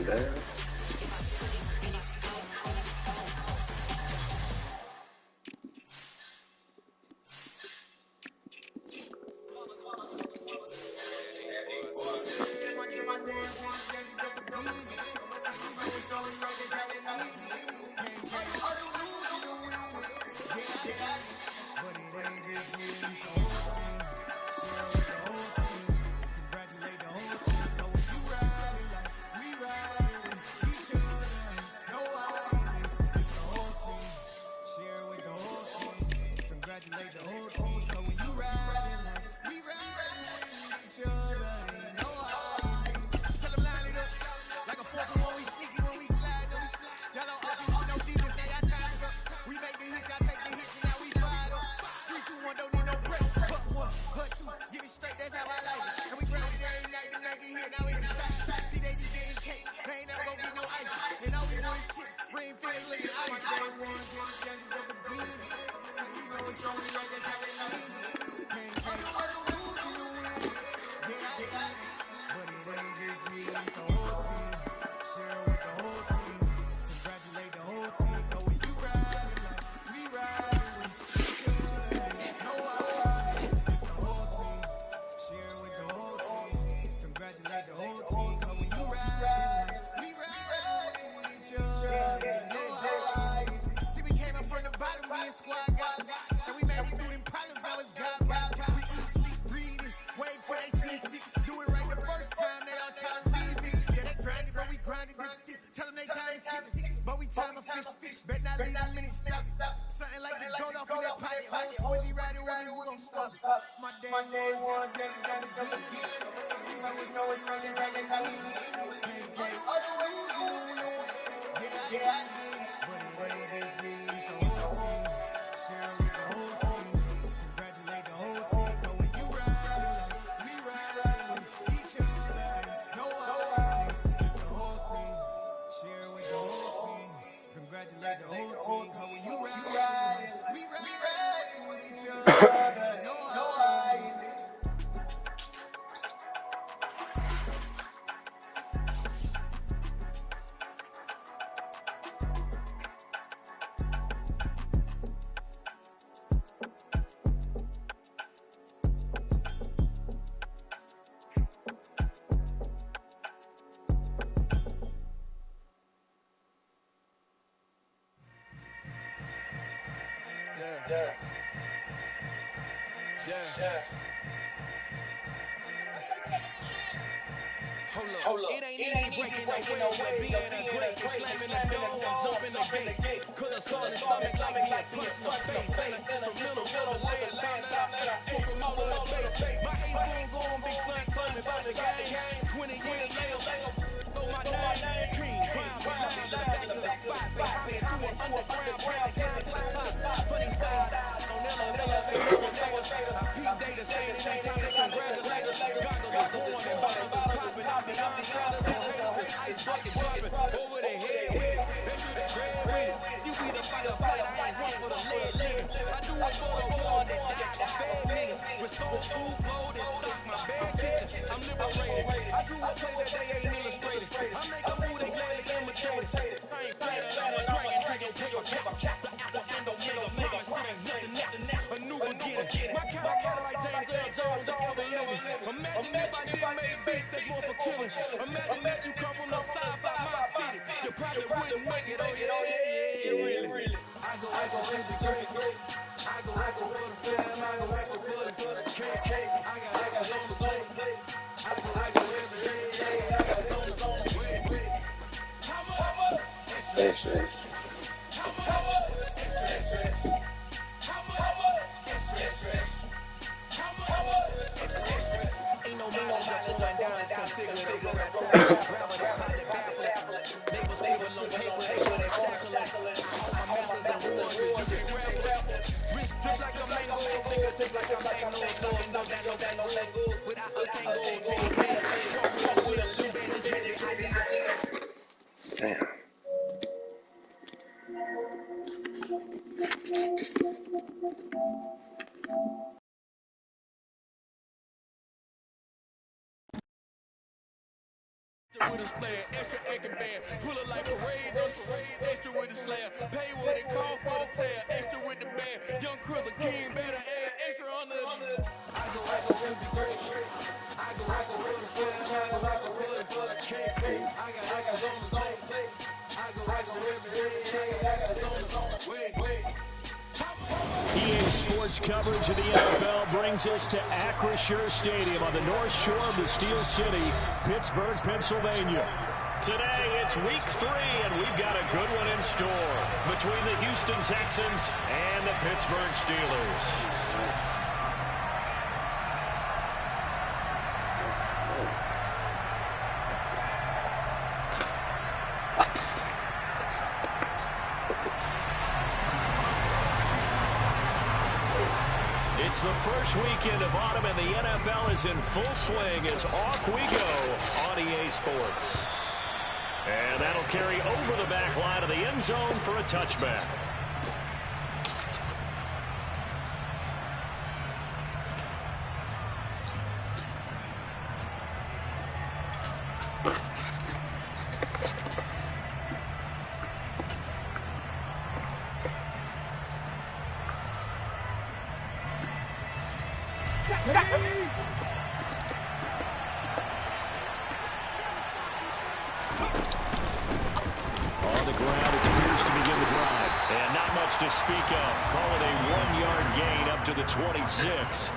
down. Hold up. It ain't easy breaking no way, being a great, slamming the door, I'm jumping the gate. Could have started stomach like me, a punch in the face. Ain't an instrumental, later time that I pull from all over the base. My ace boom going, big son, tell me about the game. 20 years later, know my name, King, crime, live to the back of the spot. Behind me to an underground, press down to the top. Funny style, on elevators, I peep data, saying anytime they congratulate us. Goggles was born and bottles was popping. I'm beyond silence, ice bucket dropping over their head with it. They shoot the grab with it. You either fight or flight, I ain't one for the lead nigga. I do it for the war that died, the bad niggas. With soul food, gold, and stock, my bad kitchen. I'm liberated. I do a play that they ain't illustrated. I make a move they gladly imitate it. I ain't flattered, I'm a dragon till your paper cap. The apple and omega, promise it ain't nothing, a new beginning. My character like James Earl Jones, I ever living. Imagine if I didn't make beats that's more for killing. Imagine if you come from the south by my city. You probably wouldn't make it, oh yeah, really. I go extra to be great. I go extra for the fam, I go extra for the cake. I got extras on the plate. I go extra every day, I got zones on the way. How much? Extra. How much? Extra. How much? Extra. How much? Extra. Ain't no mileage up going down, it's configured. They go that time, grab it, pop the baffle. They was able on paper, they shackle it. My methods and rules, you can rap it. Wrist drip like a mango, fingertip like a mango. Smoking up that gold. Without a tango, take head. Walk with a little bit, this heavy, I need it. Damn. Extra with a splash, extra acting band. Pull it like parades on parades. Extra with the slab. Pay what it call for the tab. Extra with the band. Young Krill, king, better add extra on the. I go extra to be great. I go extra for the fam. I go extra for the cake. I got extras on the plate. I go extra every day. I got extras on the way. EA Sports coverage of the NFL brings us to Acrisure Stadium on the north shore of the Steel City, Pittsburgh, Pennsylvania. Today, it's week 3, and we've got a good one in store between the Houston Texans and the Pittsburgh Steelers. It's the first weekend of autumn, and the NFL is in full swing as off we go on EA Sports. And that'll carry over the back line of the end zone for a touchback. On the ground, it's Pierce to begin the drive. And not much to speak of. Call it a 1-yard gain up to the 26.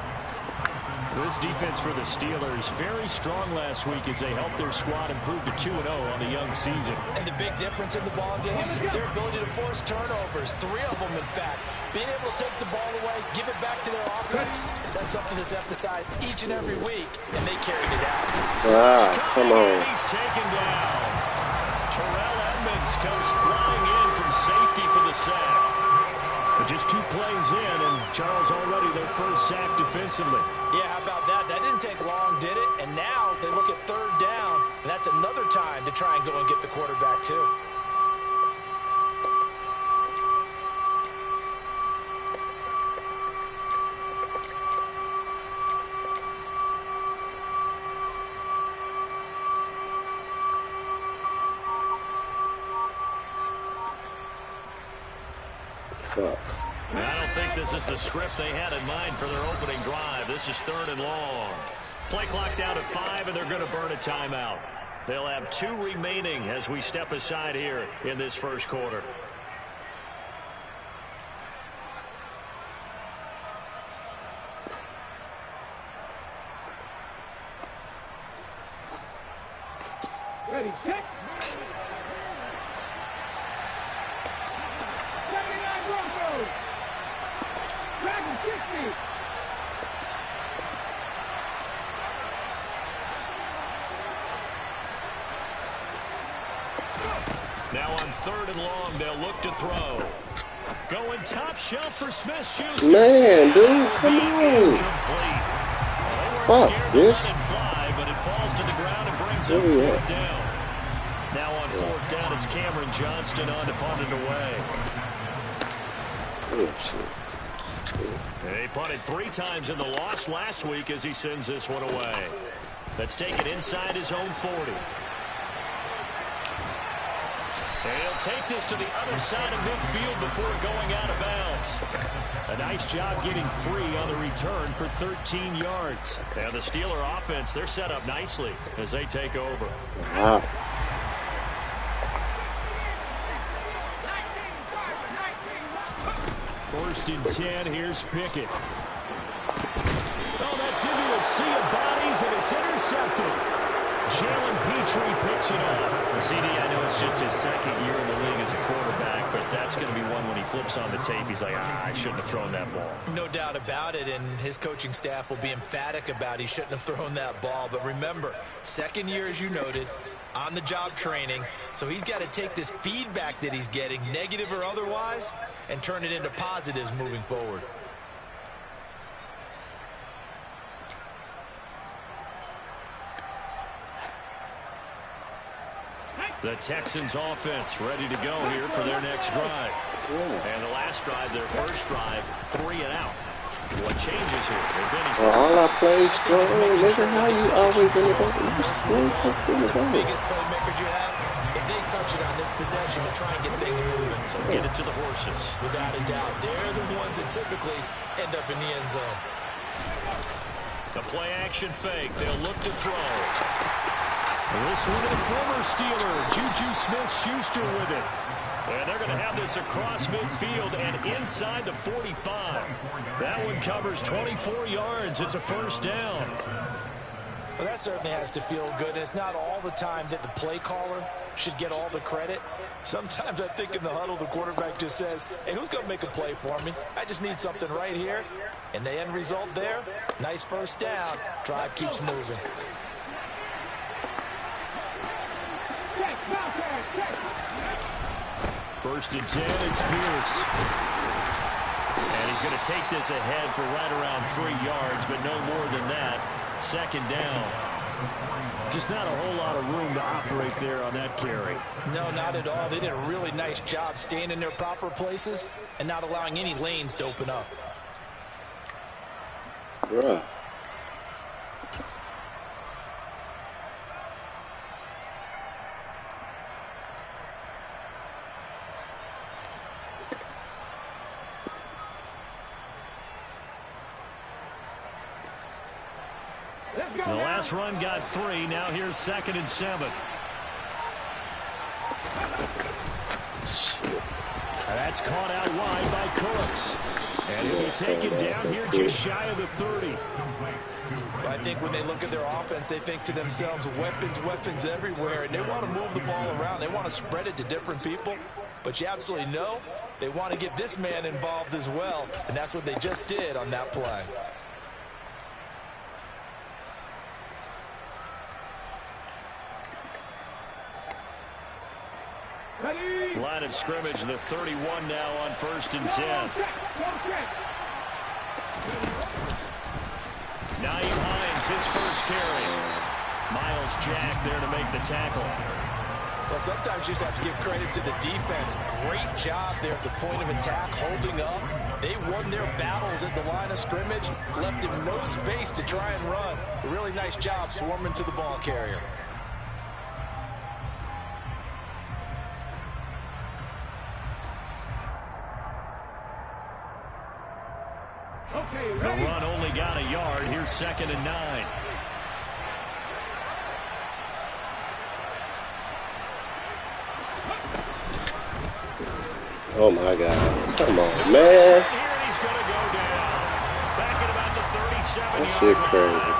This defense for the Steelers very strong last week as they helped their squad improve to 2-0 on the young season. And the big difference in the ball game, their ability to force turnovers, 3 of them in fact. Being able to take the ball away, give it back to their offense, that's something that's emphasized each and every week, and they carried it out. Come on. He's taken down. Terrell Edmonds comes flying in from safety for the sack. But just 2 plays in, and Charles already their first sack defensively. Yeah, how about that? That didn't take long, did it? And now they look at 3rd down, and that's another time to try and go and get the quarterback, too. I don't think this is the script they had in mind for their opening drive. This is 3rd and long. Play clock down to 5, and they're going to burn a timeout. They'll have 2 remaining as we step aside here in this first quarter. Ready, check. Now on 3rd and long, they'll look to throw. Going top shelf for Smith-Schuster. Man, dude, come on. Fuck, bitch. Fly, but it falls to the ground and brings up 4th down. Now on 4th down, it's Cameron Johnston on to punt it away. They punted 3 times in the loss last week as he sends this one away. That's taken inside his own 40. And he'll take this to the other side of midfield before going out of bounds. A nice job getting free on the return for 13 yards. And the Steeler offense, they're set up nicely as they take over. Wow. First and 10, here's Pickett. Oh, that's into a sea of bodies, and it's intercepted. Jalen Petrie picks it up. CD, I know it's just his 2nd year in the league as a quarterback, but that's going to be one when he flips on the tape. He's like, I shouldn't have thrown that ball. No doubt about it, and his coaching staff will be emphatic about he shouldn't have thrown that ball. But remember, 2nd year, as you noted, on-the-job training, so he's got to take this feedback that he's getting, negative or otherwise, and turn it into positives moving forward. The Texans offense ready to go here for their next drive. And the last drive, their first drive, 3 and out. What changes here, if anything? Well, all I play strong. Nigga, how you always in the game? You supposed to be in the game. Biggest playmakers you have, if they touch it on this possession to try and get things moving. So get it to the horses. Without a doubt, they're the ones that typically end up in the end zone. The play action fake. They'll look to throw. This one to the former Steeler, Juju Smith-Schuster with it. And they're going to have this across midfield and inside the 45. That one covers 24 yards. It's a first down. Well, that certainly has to feel good. And it's not all the time that the play caller should get all the credit. Sometimes I think in the huddle, the quarterback just says, hey, who's going to make a play for me? I just need something right here. And the end result there, nice first down. Drive keeps moving. First and 10, it's Pierce. And he's going to take this ahead for right around 3 yards, but no more than that. Second down. Just not a whole lot of room to operate there on that carry. No, not at all. They did a really nice job staying in their proper places and not allowing any lanes to open up. Bruh. The last run got 3. Now here's 2nd and 7. That's caught out wide by Cooks. And he'll be taken down here just shy of the 30. I think when they look at their offense, they think to themselves, weapons, weapons everywhere. And they want to move the ball around. They want to spread it to different people. But you absolutely know they want to get this man involved as well. And that's what they just did on that play. Line of scrimmage, the 31 now on 1st and 10. Naeem Hines, his first carry. Miles Jack there to make the tackle. Well, sometimes you just have to give credit to the defense. Great job there at the point of attack, holding up. They won their battles at the line of scrimmage, left him no space to try and run. A really nice job swarming to the ball carrier. The run only got a yard. Here's 2nd and 9. Oh my God. Come on, man. He's going to go down. Back at about the 37. That shit crazy.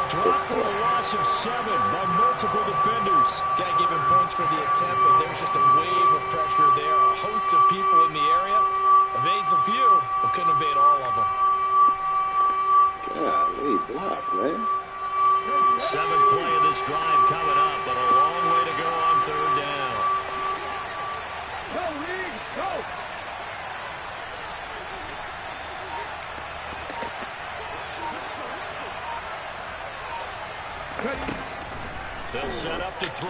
Dropped for a loss of 7 by multiple defenders. Got to give him points for the attempt, but there's just a wave of pressure there. A host of people in the area. Evades a few, but couldn't evade all of them. Golly, block, man. 7th play of this drive coming up, but a long way to go on 3rd down. Go, Reed, go! They'll set up to throw.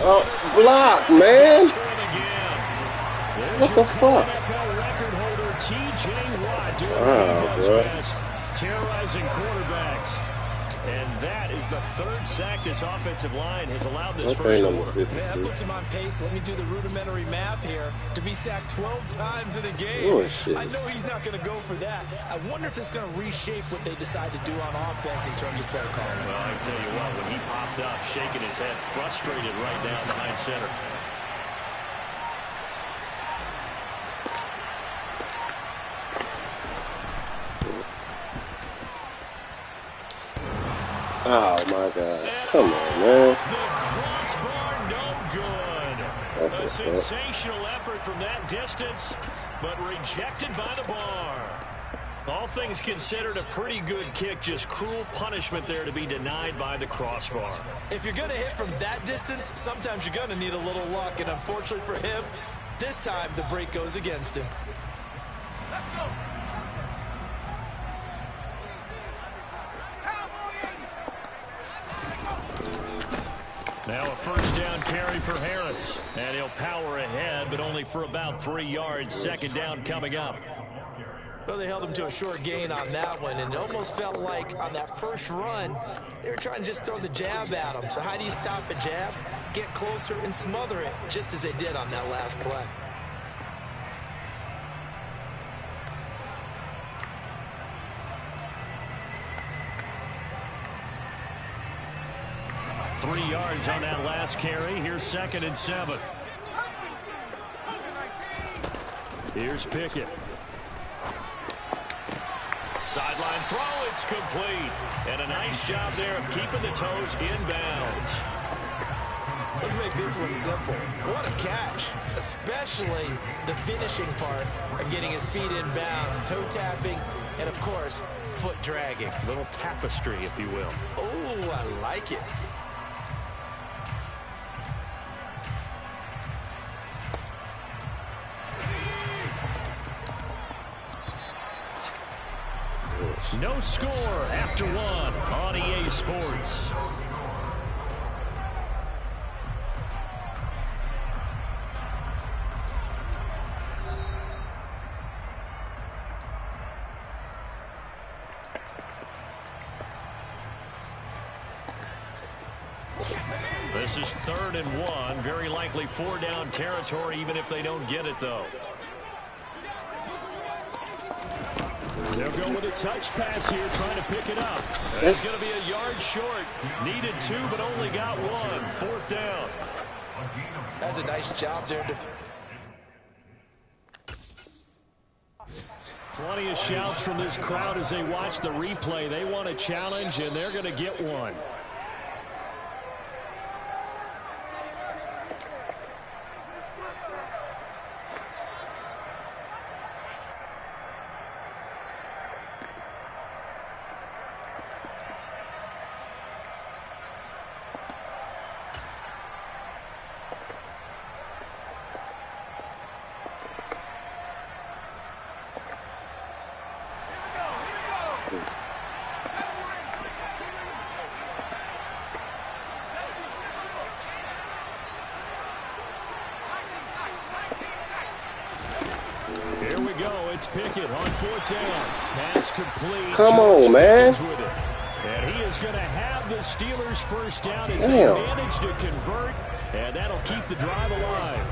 Oh, block, man. What the fuck? NFL record holder T.J. Watt doing Wow, what he does bro. best, terrorizing quarterbacks. And that is the 3rd sack this offensive line has allowed this Okay, first number quarter. 50. Man, that puts him on pace. Let me do the rudimentary math here. To be sacked 12 times in a game. Oh, shit. I know he's not going to go for that. I wonder if it's going to reshape what they decide to do on offense in terms of play calling. Well, I can tell you what, when he popped up, shaking his head, frustrated right down behind center. Oh my God. Come on, man. The crossbar, no good. That's A what's up. sensational effort from that distance, but rejected by the bar. All things considered, a pretty good kick, just cruel punishment there to be denied by the crossbar. If you're going to hit from that distance, sometimes you're going to need a little luck. And unfortunately for him, this time the break goes against him. Let's go! Now a first down carry for Harris. And he'll power ahead, but only for about 3 yards. Second down coming up. Well, they held him to a short gain on that one, and it almost felt like on that first run, they were trying to just throw the jab at him. So how do you stop a jab? Get closer and smother it, just as they did on that last play. Three yards on that last carry. Here's 2nd and 7. Here's Pickett. Sideline throw, it's complete. And a nice job there of keeping the toes inbounds. Let's make this one simple. What a catch, especially the finishing part of getting his feet in bounds, toe tapping, and of course, foot dragging. Little tapestry, if you will. Oh, I like it. No score after 1 on EA Sports. This is 3rd and 1. Very likely 4-down territory, even if they don't get it, though. They'll go with a touch pass here, trying to pick it up. It's going to be a yard short. Needed 2, but only got 1. 4th down. That's a nice job there. Plenty of shouts from this crowd as they watch the replay. They want a challenge, and they're going to get one. Here we go. It's Pickett on 4th down. Pass complete. Come on, man. And he is going to have the Steelers' first down as they manage to convert, and that'll keep the drive alive.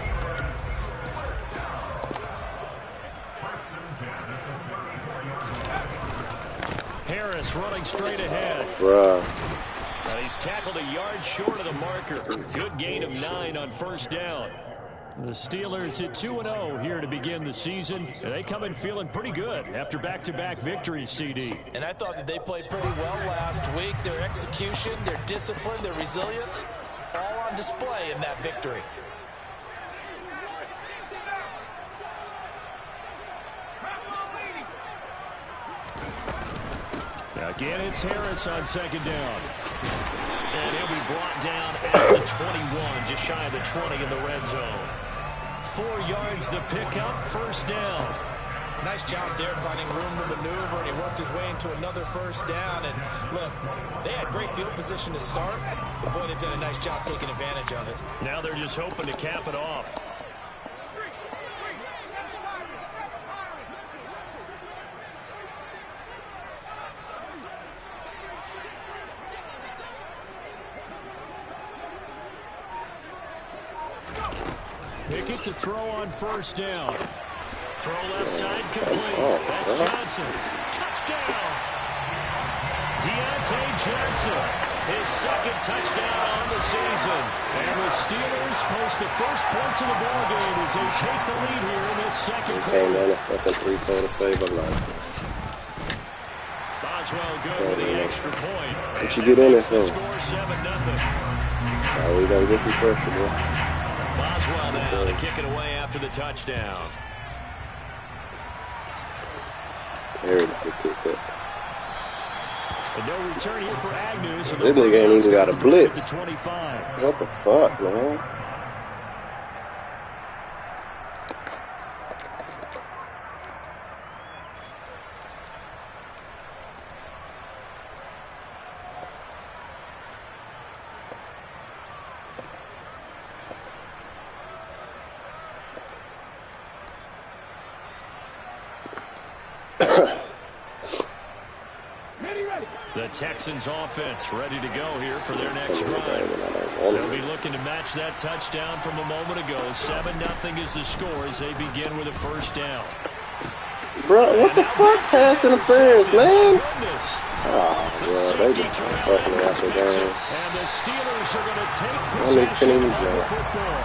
Harris running straight ahead. Bruh. He's tackled a yard short of the marker. Good gain of 9 on 1st down. The Steelers at 2-0 here to begin the season. They come in feeling pretty good after back-to-back victories, CD. And I thought that they played pretty well last week. Their execution, their discipline, their resilience, all on display in that victory. Again, it's Harris on 2nd down. And he'll be brought down at the 21, just shy of the 20 in the red zone. 4 yards the pickup, 1st down. Nice job there finding room to maneuver, and he worked his way into another 1st down. And look, they had great field position to start, but boy, they've done a nice job taking advantage of it. Now they're just hoping to cap it off. Pickett to throw on 1st down. Throw left side complete. That's Johnson. Touchdown! Deontay Johnson, his 2nd touchdown on the season. And the Steelers post the first points of the ballgame as they take the lead here in this 2nd quarter. Okay, man, that's fucking 3-quarter save of life. Boswell good with the extra point. What you get in this one? Score 7-0. We gotta get some pressure, bro. Boswell now to kick it away after the touchdown. There it is. Kicked it. And no return here for Agnew. So This nigga ain't even got a blitz. 25. What the fuck, man? The Texans offense ready to go here for their next drive. They'll be looking to match that touchdown from a moment ago. 7-0 is the score as they begin with a first down. Bro, what the fuck? Pass interference, man. Oh, bro, they just fucking after game. And the Steelers are going to take possession of the football.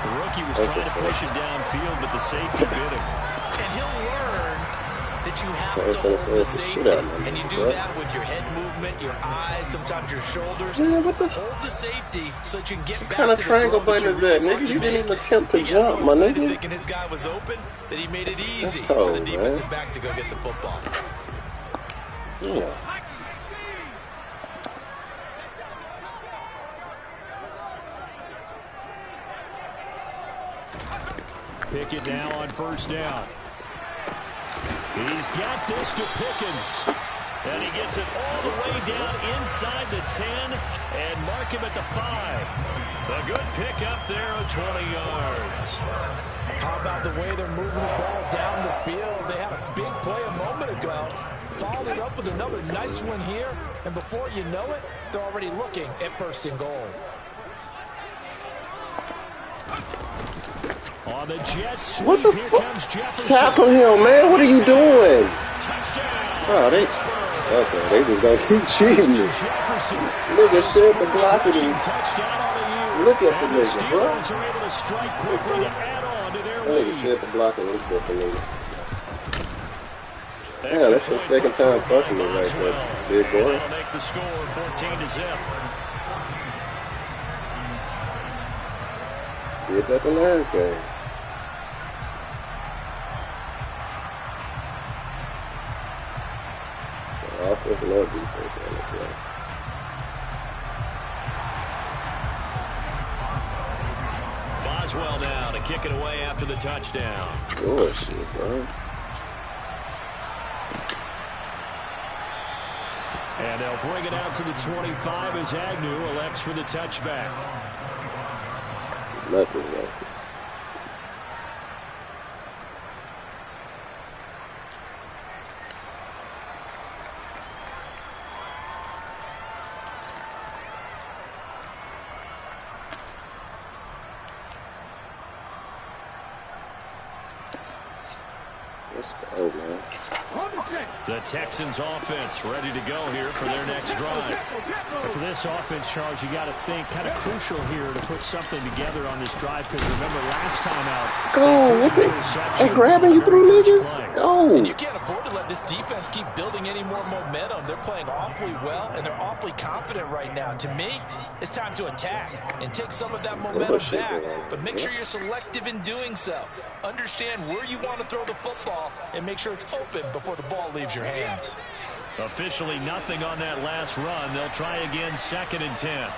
The rookie was trying to push it downfield, but the safety bit him. And he'll learn that you have to hold the safety. And you do that with your head movement, your eyes, sometimes your shoulders. Man, what the? Hold the safety so that you can get back to the kind of triangle button is that, nigga? You didn't even attempt to jump, my nigga. Thinking his guy was open, that he made it easy cold, for the defensive back to go get the football. Yeah. Pickett now on first down. He's got this to Pickens. And he gets it all the way down inside the 10 and mark him at the 5. A good pick up there of 20 yards. How about the way they're moving the ball down the field? They had a big play a moment ago. Followed it up with another nice one here. And before you know it, they're already looking at first and goal. On the Jets, what the fuck? Tackle him, man. What are you doing? Oh, they just gonna keep cheating. Nigga, shit, the blocking him. Look at the nigga, bro. Nigga, shit, the blocking him. Yeah, that's your second time fucking me like this, big boy. Make the score 14-0. Did that the last game. Offense and defense on the play. Boswell now to kick it away after the touchdown. Bullshit, bro. And they'll bring it out to the 25 as Agnew elects for the touchback. Nothing like it. Let's go, man. The Texans offense ready to go here for their next drive. And for this offense, Charles, you got to think kind of crucial here to put something together on this drive because remember last time out. Go, what they grabbing you through niggas? Go. And you can't afford to let this defense keep building any more momentum. They're playing awfully well and they're awfully confident right now. To me, it's time to attack and take some of that momentum back. But make sure you're selective in doing so. Understand where you want to throw the football and make sure it's open before the ball leaves your hands. Officially nothing on that last run. They'll try again, 2nd and 10.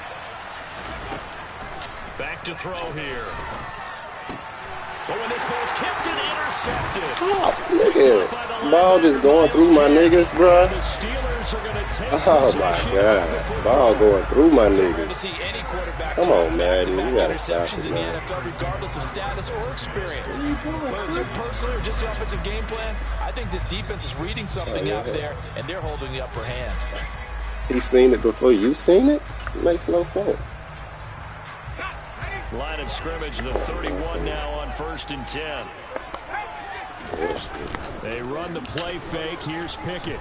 Back to throw here. Oh, and this ball's tipped and intercepted. Oh, nigga. Ball just going through my niggas, bro. Oh, my God. Ball going through my niggas. Come on, man. You got to stop it, man. Regardless of status or experience. Whether it's personal or just the offensive game plan, I think this defense is reading something out there, and they're holding the upper hand. He's seen it before you've seen it? It makes no sense. Line of scrimmage, the 31 now on 1st and 10. They run the play fake. Here's Pickett.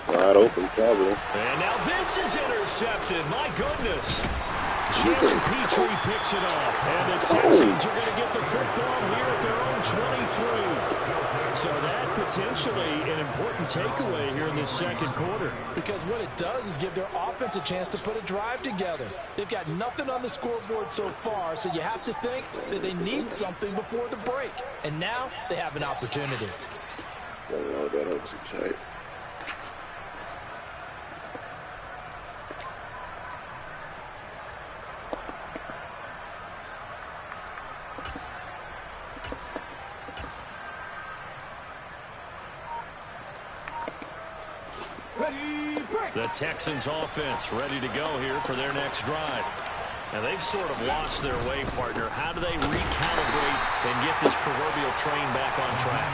Wide open, probably. And now this is intercepted. My goodness. Jalen Petrie picks it up. And the Texans are going to get the football here at their own 23. So that potentially an important takeaway here in this second quarter. Because what it does is give their offense a chance to put a drive together. They've got nothing on the scoreboard so far, so you have to think that they need something before the break. And now they have an opportunity. Don't know that up too tight. The Texans offense ready to go here for their next drive. Now they've sort of lost their way, partner. How do they recalibrate and get this proverbial train back on track?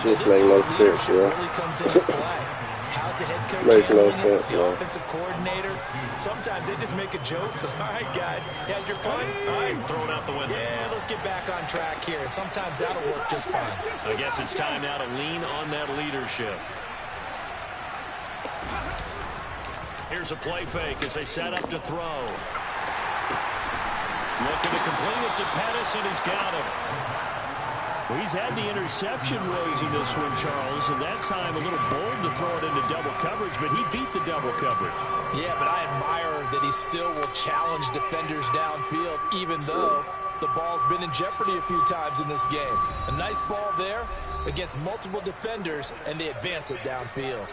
Shit's make no sense, bro. Really comes into play. How's as the head coach Makes no handling sense, the man. offensive coordinator, sometimes they just make a joke. All right, guys, you had your fun. All right, Throw it out the window. yeah, let's get back on track here, and sometimes that'll work just fine. I guess it's time now to lean on that leadership. Here's a play fake as they set up to throw. Looking to complete it to Pettis, and he's got him. Well, he's had the interception woes in this one, Charles, and that time a little bold to throw it into double coverage, but he beat the double coverage. Yeah, but I admire that he still will challenge defenders downfield, even though the ball's been in jeopardy a few times in this game. A nice ball there against multiple defenders, and they advance it downfield.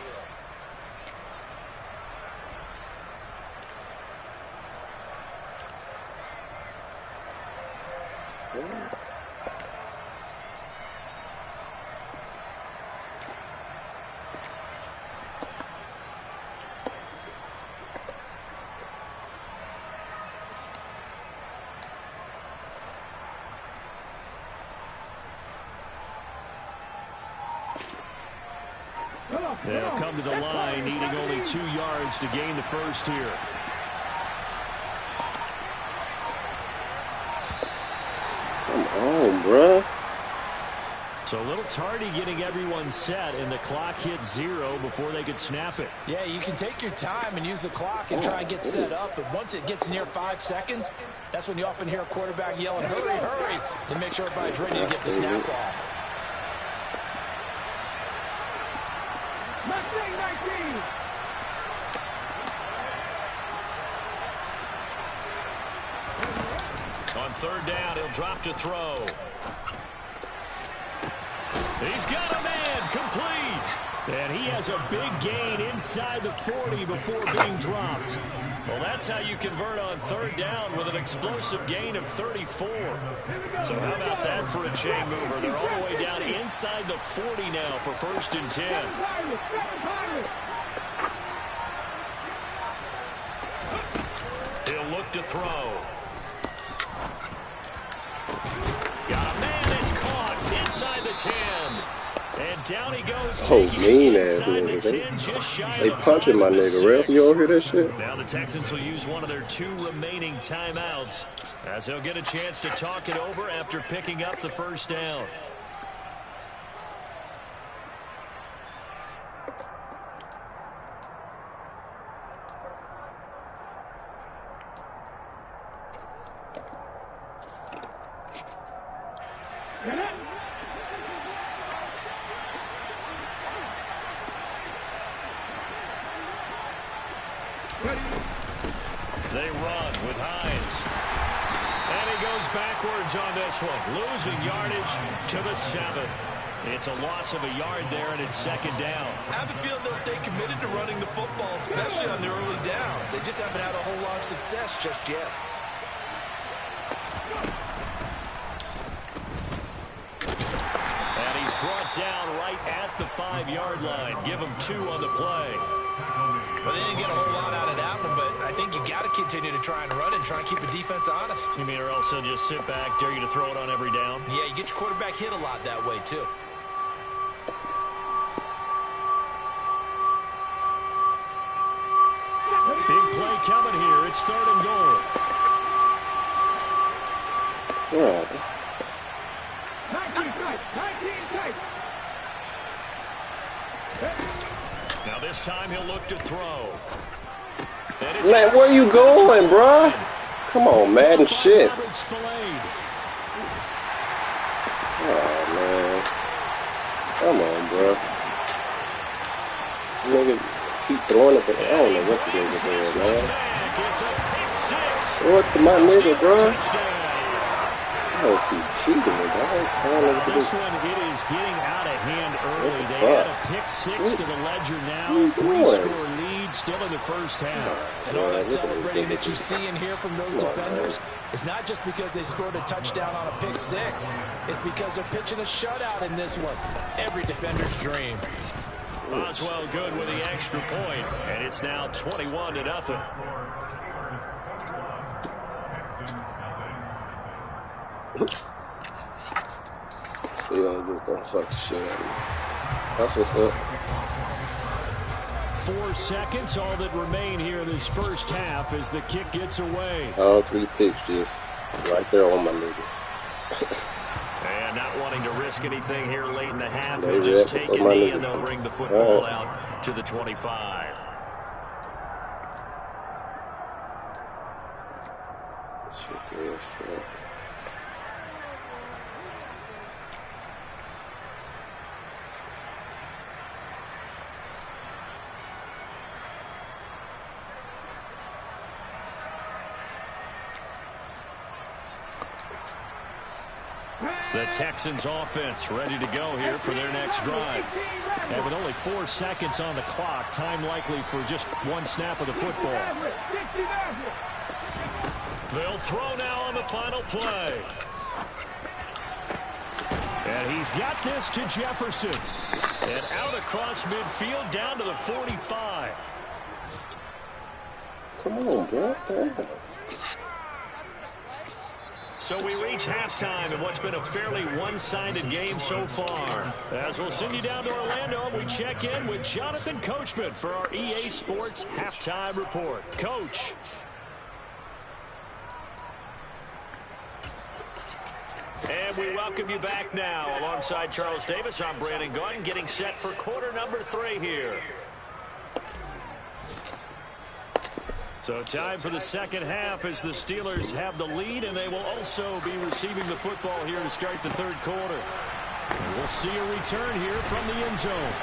They'll come to the line, needing only 2 yards to gain the first here. Come on, bruh. So a little tardy getting everyone set, and the clock hits 0 before they could snap it. Yeah, you can take your time and use the clock and try and get set up, but once it gets near 5 seconds, that's when you often hear a quarterback yelling, hurry, hurry, to make sure everybody's ready to get the snap off. 19. On third down, he'll drop to throw. He's got a man, complete. And he has a big gain inside the 40 before being dropped. Well, that's how you convert on third down with an explosive gain of 34. So how about that for a chain mover? They're all the way down inside the 40 now for 1st and 10. He'll look to throw. Got a man, it's caught inside the 10. And down he goes. Oh, mean ass nigga. They punching my nigga. Ref, you don't hear that shit? Now the Texans will use one of their 2 remaining timeouts as they'll get a chance to talk it over after picking up the first down. They run with Hines. And he goes backwards on this one, losing yardage to the 7. It's a loss of a yard there, and it's 2nd down. I have a feeling they'll stay committed to running the football, especially on the early downs. They just haven't had a whole lot of success just yet. And he's brought down right at the 5-yard line. Give him 2 on the play. Well, they didn't get a whole lot out of that one, but I think you got to continue to try and run and try and keep the defense honest. You mean or else they'll just sit back, dare you to throw it on every down? Yeah, you get your quarterback hit a lot that way, too. Big play coming here. It's 3rd and goal. Right. 19 tight. Now this time he'll look to throw. Man, where you going, bruh? Come on, Madden shit. Oh, man. Come on, bro. Nigga keep throwing it, but I don't know what the nigga doing, man. Throw it to my nigga, bro. I just keep cheating, dog. I don't know what to do. This one, it is getting out of hand early. They had a pick 6 to the ledger now. 3-score lead still in the first half. And all that celebrating that you see and hear from those defenders is not just because they scored a touchdown on a pick 6. It's because they're pitching a shutout in this one. Every defender's dream. Boswell good with the extra point, and it's now 21-0. Yeah, just gonna fuck the shit out of me. That's what's up. 4 seconds. All that remain here in this first half as the kick gets away. All 3 picks just right there on my niggas. And not wanting to risk anything here late in the half. They'll just take a knee and they'll bring the football out to the 25. The Texans offense ready to go here for their next drive. And with only 4 seconds on the clock, time likely for just 1 snap of the football. They'll throw now on the final play. And he's got this to Jefferson. And out across midfield down to the 45. Come on, bro. Damn. So we reach halftime in what's been a fairly one-sided game so far. As we'll send you down to Orlando, we check in with Jonathan Coachman for our EA Sports Halftime Report. Coach. And we welcome you back now. Alongside Charles Davis, I'm Brandon Gunn, getting set for quarter number 3 here. So time for the second half as the Steelers have the lead, and they will also be receiving the football here to start the third quarter. And we'll see a return here from the end zone.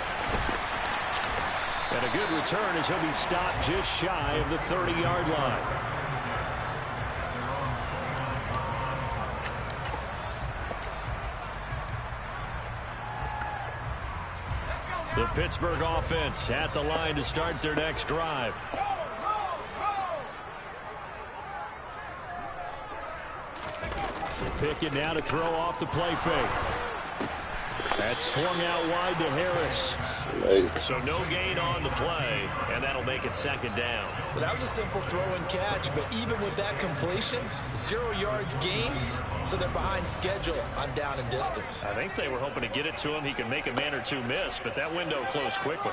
And a good return as he'll be stopped just shy of the 30-yard line. The Pittsburgh offense at the line to start their next drive. Pickett now to throw off the play fake. That's swung out wide to Harris. Amazing. So no gain on the play, and that'll make it second down. Well, that was a simple throw and catch, but even with that completion, 0 yards gained, so they're behind schedule on down and distance. I think they were hoping to get it to him. He could make a man or two miss, but that window closed quickly.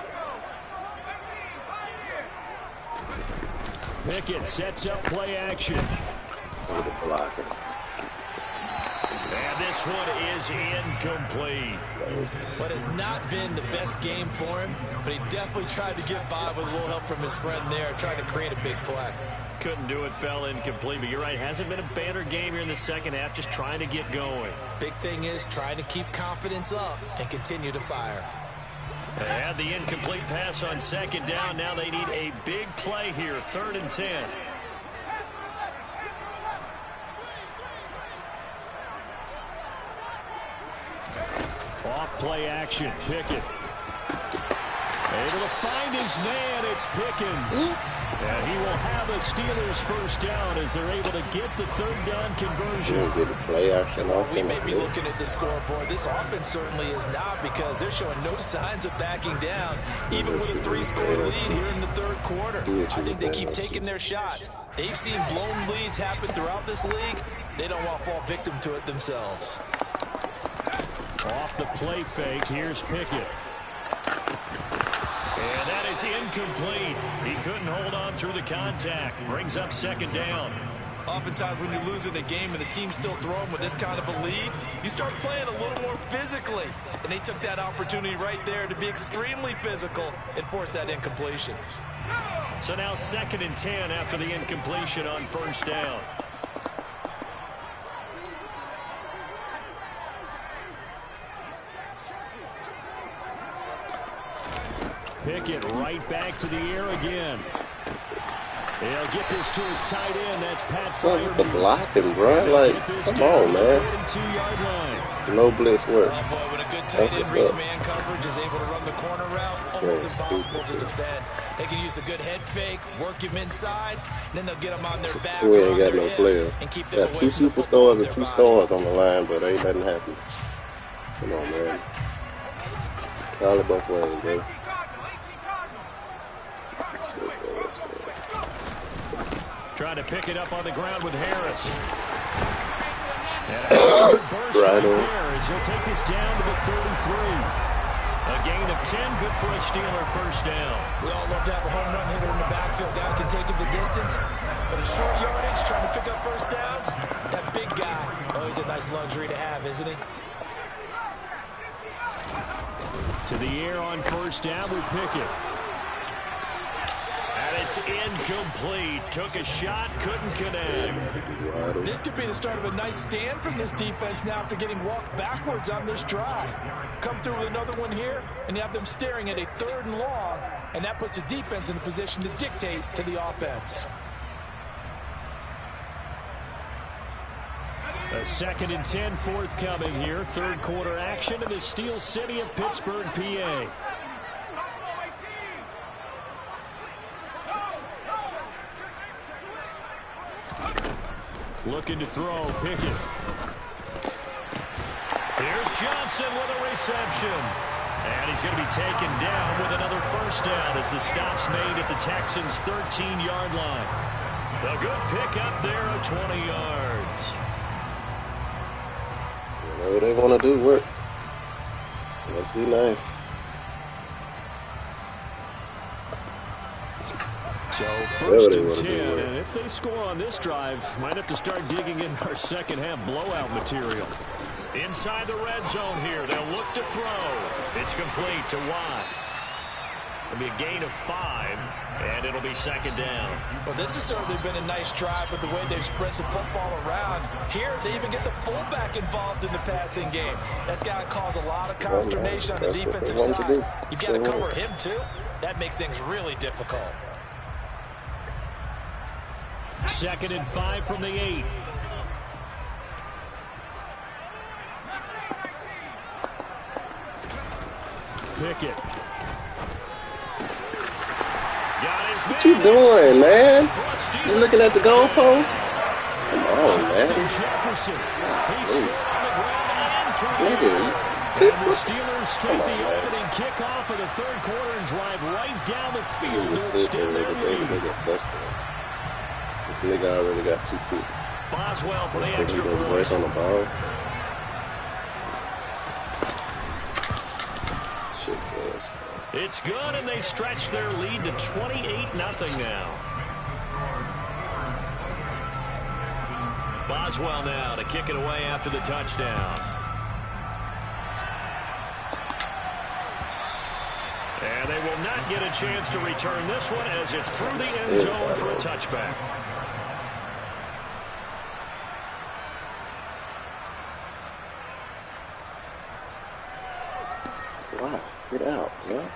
Pickett sets up play action. Look at the blocker. And this one is incomplete. But it's not been the best game for him, but he definitely tried to get by with a little help from his friend there, trying to create a big play. Couldn't do it, fell incomplete, but you're right, hasn't been a banner game here in the second half, just trying to get going. Big thing is trying to keep confidence up and continue to fire. They had the incomplete pass on second down. Now they need a big play here, 3rd and 10. Off play action, Pickett. Able to find his man, it's Pickens. And he will have a Steelers first down as they're able to get the 3rd down conversion. Get the play action also. We may be looking at the scoreboard. This offense certainly is not, because they're showing no signs of backing down, even with a 3-score lead here in the third quarter. I think they keep taking their shots. They've seen blown leads happen throughout this league. They don't want to fall victim to it themselves. Off the play fake, here's Pickett. And that is incomplete. He couldn't hold on through the contact. Brings up second down. Oftentimes when you lose in a game and the team's still throwing with this kind of a lead, you start playing a little more physically. And they took that opportunity right there to be extremely physical and force that incompletion. So now 2nd and 10 after the incompletion on first down. Pickett right back to the air again. He'll get this to his tight end. That's Pat Fryer. The blocking, bro. Like, come on, man. 42-yard line. No blitz work. Oh, boy, when a good tight end reads man coverage, is able to run the corner route, almost impossible to defend. They can use a good head fake, work him inside, then they'll get him on their back. We ain't got no players. Got 2 superstars and 2 stars on the line, but ain't nothing happening. Come on, man. Call it both ways, bro. Trying to pick it up on the ground with Harris. And a burst right there as he'll take this down to the 33. A gain of 10, good for a Steeler first down. We all know love to have a home run hitter in the backfield. Guy can take it the distance. But a short yardage, trying to pick up first downs, that big guy, always a nice luxury to have, isn't he? To the air on first down with Pickett. And it's incomplete. Took a shot, couldn't connect. This could be the start of a nice stand from this defense now after getting walked backwards on this drive. Come through with another one here, and you have them staring at a 3rd and long, and that puts the defense in a position to dictate to the offense. A 2nd and 10 forthcoming here. 3rd quarter action in the Steel City of Pittsburgh, PA. Looking to throw, Pickett. Here's Johnson with a reception. And he's going to be taken down with another first down as the stop's made at the Texans' 13-yard line. A good pick up there of 20 yards. Whatever they want to do, work. Let's be nice. So 1st and 10, and if they score on this drive, might have to start digging in our second half blowout material. Inside the red zone here, they'll look to throw. It's complete to Watt. It'll be a gain of 5, and it'll be 2nd down. Well, this has certainly been a nice drive with the way they've spread the football around. Here, they even get the fullback involved in the passing game. That's got to cause a lot of consternation on the defensive side. You've got to cover him, too. That makes things really difficult. 2nd and 5 from the 8. Pickett. What you doing, man? You looking at the goalposts? Come on, man. And the Steelers take the opening kickoff of the 3rd quarter and drive right down the field to extend their lead. Nigga already got 2 kicks. Boswell for the extra point. On the ball. It's good, and they stretch their lead to 28-0 now. Boswell now to kick it away after the touchdown. And they will not get a chance to return this one as it's through the end zone for a touchback. Wow, get out, bro.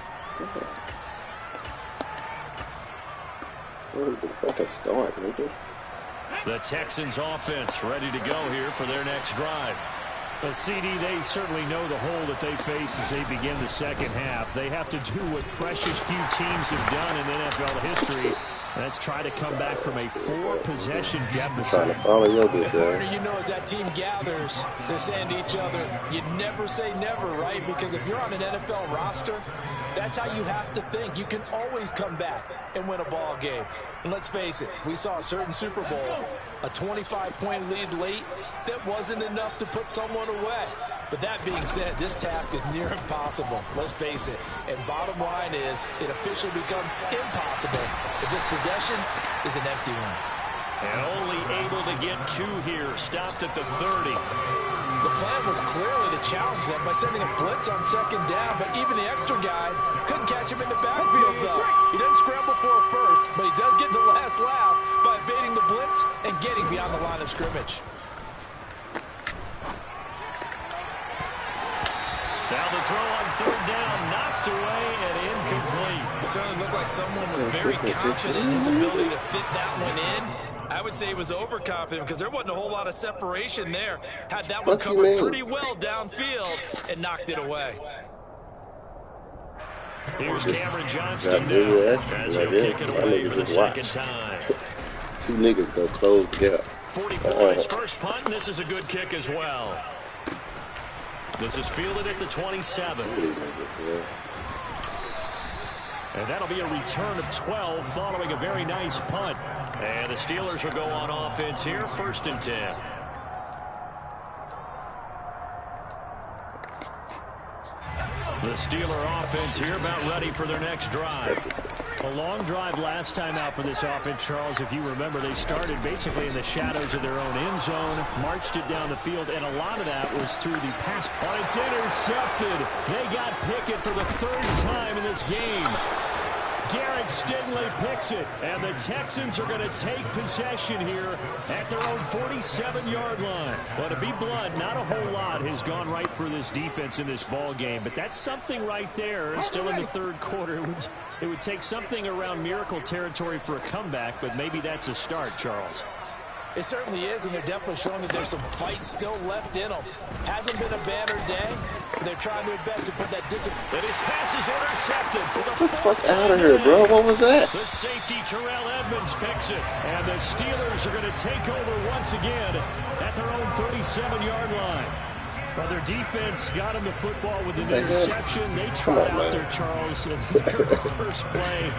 Where did the fucking start, nigga? The Texans offense ready to go here for their next drive. But CD, they certainly know the hole that they face as they begin the second half. They have to do what precious few teams have done in NFL history. That's try to come back from a 4-possession deficit. Trying to follow your bitch, the you know, as that team gathers, they're saying to each other, you never say never, right? Because if you're on an NFL roster, that's how you have to think. You can always come back and win a ball game. And let's face it, we saw a certain Super Bowl, a 25-point lead late that wasn't enough to put someone away. But that being said, this task is near impossible. Let's face it. And bottom line is, it officially becomes impossible if this possession is an empty one. And only able to get 2 here, stopped at the 30. The plan was clearly to challenge them by sending a blitz on 2nd down, but even the extra guys couldn't catch him in the backfield, though. He doesn't scramble for it first, but he does get the last laugh by evading the blitz and getting beyond the line of scrimmage. Now the throw on 3rd down, knocked away and incomplete. It certainly looked like someone was very confident in his ability to fit that one in. I would say he was overconfident because there wasn't a whole lot of separation there. Had that one covered pretty well downfield and knocked it away. Here's Cameron Johnston now as he'll kick it away for the 2nd time. 2 niggas go close the gap. 44 his first punt, and this is a good kick as well. This is fielded at the 27. And that'll be a return of 12 following a very nice punt. And the Steelers will go on offense here, 1st and 10. The Steeler offense here about ready for their next drive. A long drive last time out for this offense, Charles. If you remember, they started basically in the shadows of their own end zone, marched it down the field, and a lot of that was through the pass. Oh, it's intercepted. They got Pickett for the third time in this game. Derek Stingley picks it, and the Texans are going to take possession here at their own 47-yard line. But to be blunt, not a whole lot has gone right for this defense in this ball game, but that's something right there. Still in the third quarter, it would take something around miracle territory for a comeback, but maybe that's a start, Charles. It certainly is, and they're definitely showing that there's some fight still left in them. Hasn't been a banner day, but they're trying their best to put that discipline. And his pass is intercepted for Get the fuck out of here, bro. What was that? The safety, Terrell Edmonds, picks it. And the Steelers are going to take over once again at their own 37-yard line. Well, their defense got him the football with an interception. They tried out there, Charles, in the very first play.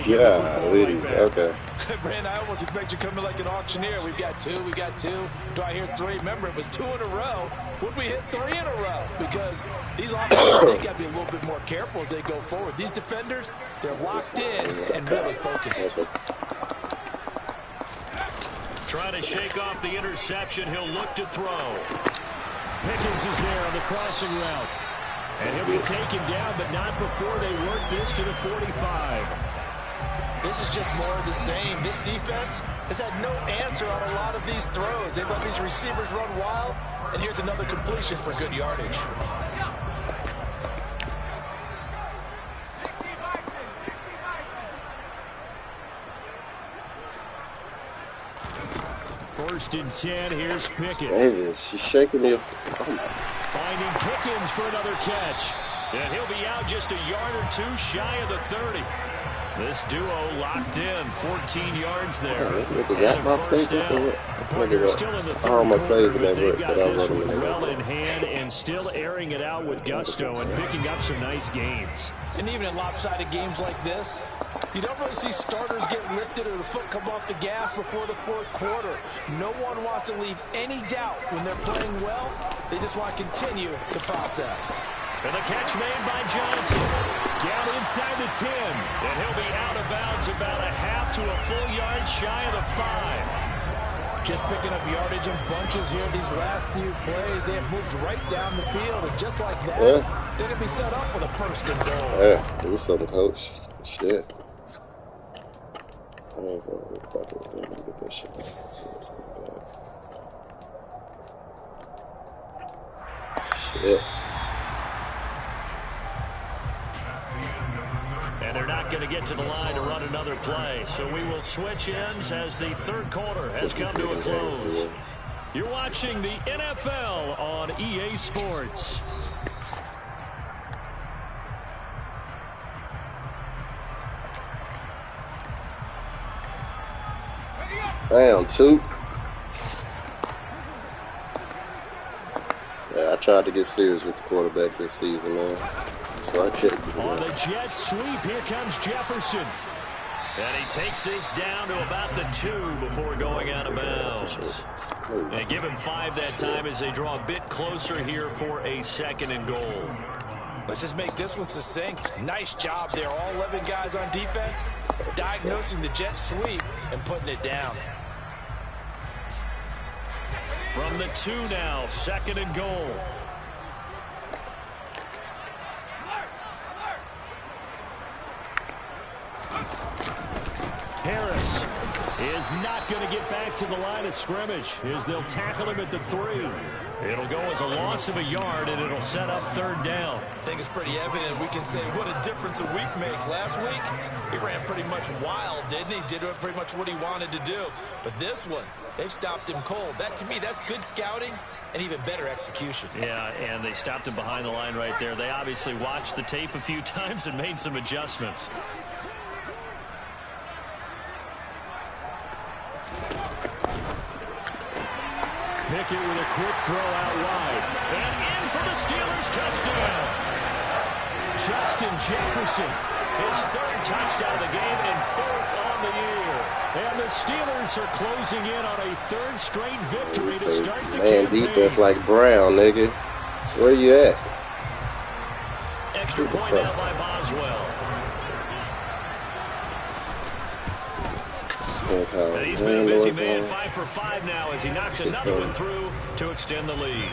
Yeah, okay. Brandon, I almost expect you coming like an auctioneer. We've got two. Do I hear three? Remember, it was 2 in a row. Would we hit 3 in a row? Because these offenses, they got to be a little bit more careful as they go forward. These defenders, they're locked in and really focused. Trying to shake off the interception. He'll look to throw. Pickens is there on the crossing route. And he'll be taken down, but not before they work this to the 45. This is just more of the same. This defense has had no answer on a lot of these throws. They let these receivers run wild, and here's another completion for good yardage. First and 10, here's Pickens. Davis, she's shaking his. Finding Pickens for another catch. And he'll be out just a yard or two shy of the 30. This duo locked in, 14 yards there. This nigga got my face. Oh, my face they've got this one well in hand and still airing it out with gusto and picking up some nice gains. And even in lopsided games like this, you don't really see starters get lifted or the foot come off the gas before the fourth quarter. No one wants to leave any doubt when they're playing well. They just want to continue the process. And the catch made by Johnson. Down inside the 10. And he'll be out of bounds about a half to a full yard shy of the 5. Just picking up yardage in bunches here these last few plays. They have moved right down the field. And just like that, they're going to be set up with a first and goal. Yeah, do something, coach. Shit. I ain't going to fucking get that shit. Shit. And they're not going to get to the line to run another play. So we will switch ends as the third quarter has come to a close. You're watching the NFL on EA Sports. Damn, Toop. Yeah, I tried to get serious with the quarterback this season, man. So I couldn't. On the jet sweep, here comes Jefferson. And he takes this down to about the 2 before going out of bounds. And give him 5 that time as they draw a bit closer here for a 2nd and goal. Let's just make this one succinct. Nice job there. All 11 guys on defense diagnosing the jet sweep and putting it down. From the 2 now, 2nd and goal. Harris is not going to get back to the line of scrimmage as they'll tackle him at the 3. It'll go as a loss of a yard, and it'll set up 3rd down. I think it's pretty evident. We can say what a difference a week makes. Last week, he ran pretty much wild, didn't he? Did pretty much what he wanted to do. But this one, they've stopped him cold. That, to me, that's good scouting and even better execution. Yeah, and they stopped him behind the line right there. They obviously watched the tape a few times and made some adjustments. Pickett with a quick throw out wide. And in for the Steelers touchdown. Justin Jefferson, his 3rd touchdown of the game and 4th on the year. And the Steelers are closing in on a 3rd straight victory to start the campaign. Defense like Brown, nigga. Where you at? Extra point out by Boswell. thing called. And he's been a busy man, 5 for 5 now as he knocks another one through to extend the lead.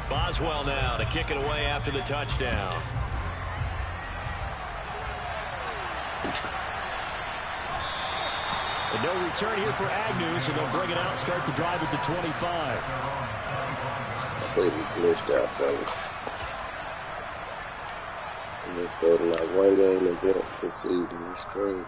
Boswell now to kick it away after the touchdown. And no return here for Agnew, so they'll bring it out, start the drive at the 25. Completely glitched out, fellas. And they scored like one game and built this season. It's crazy.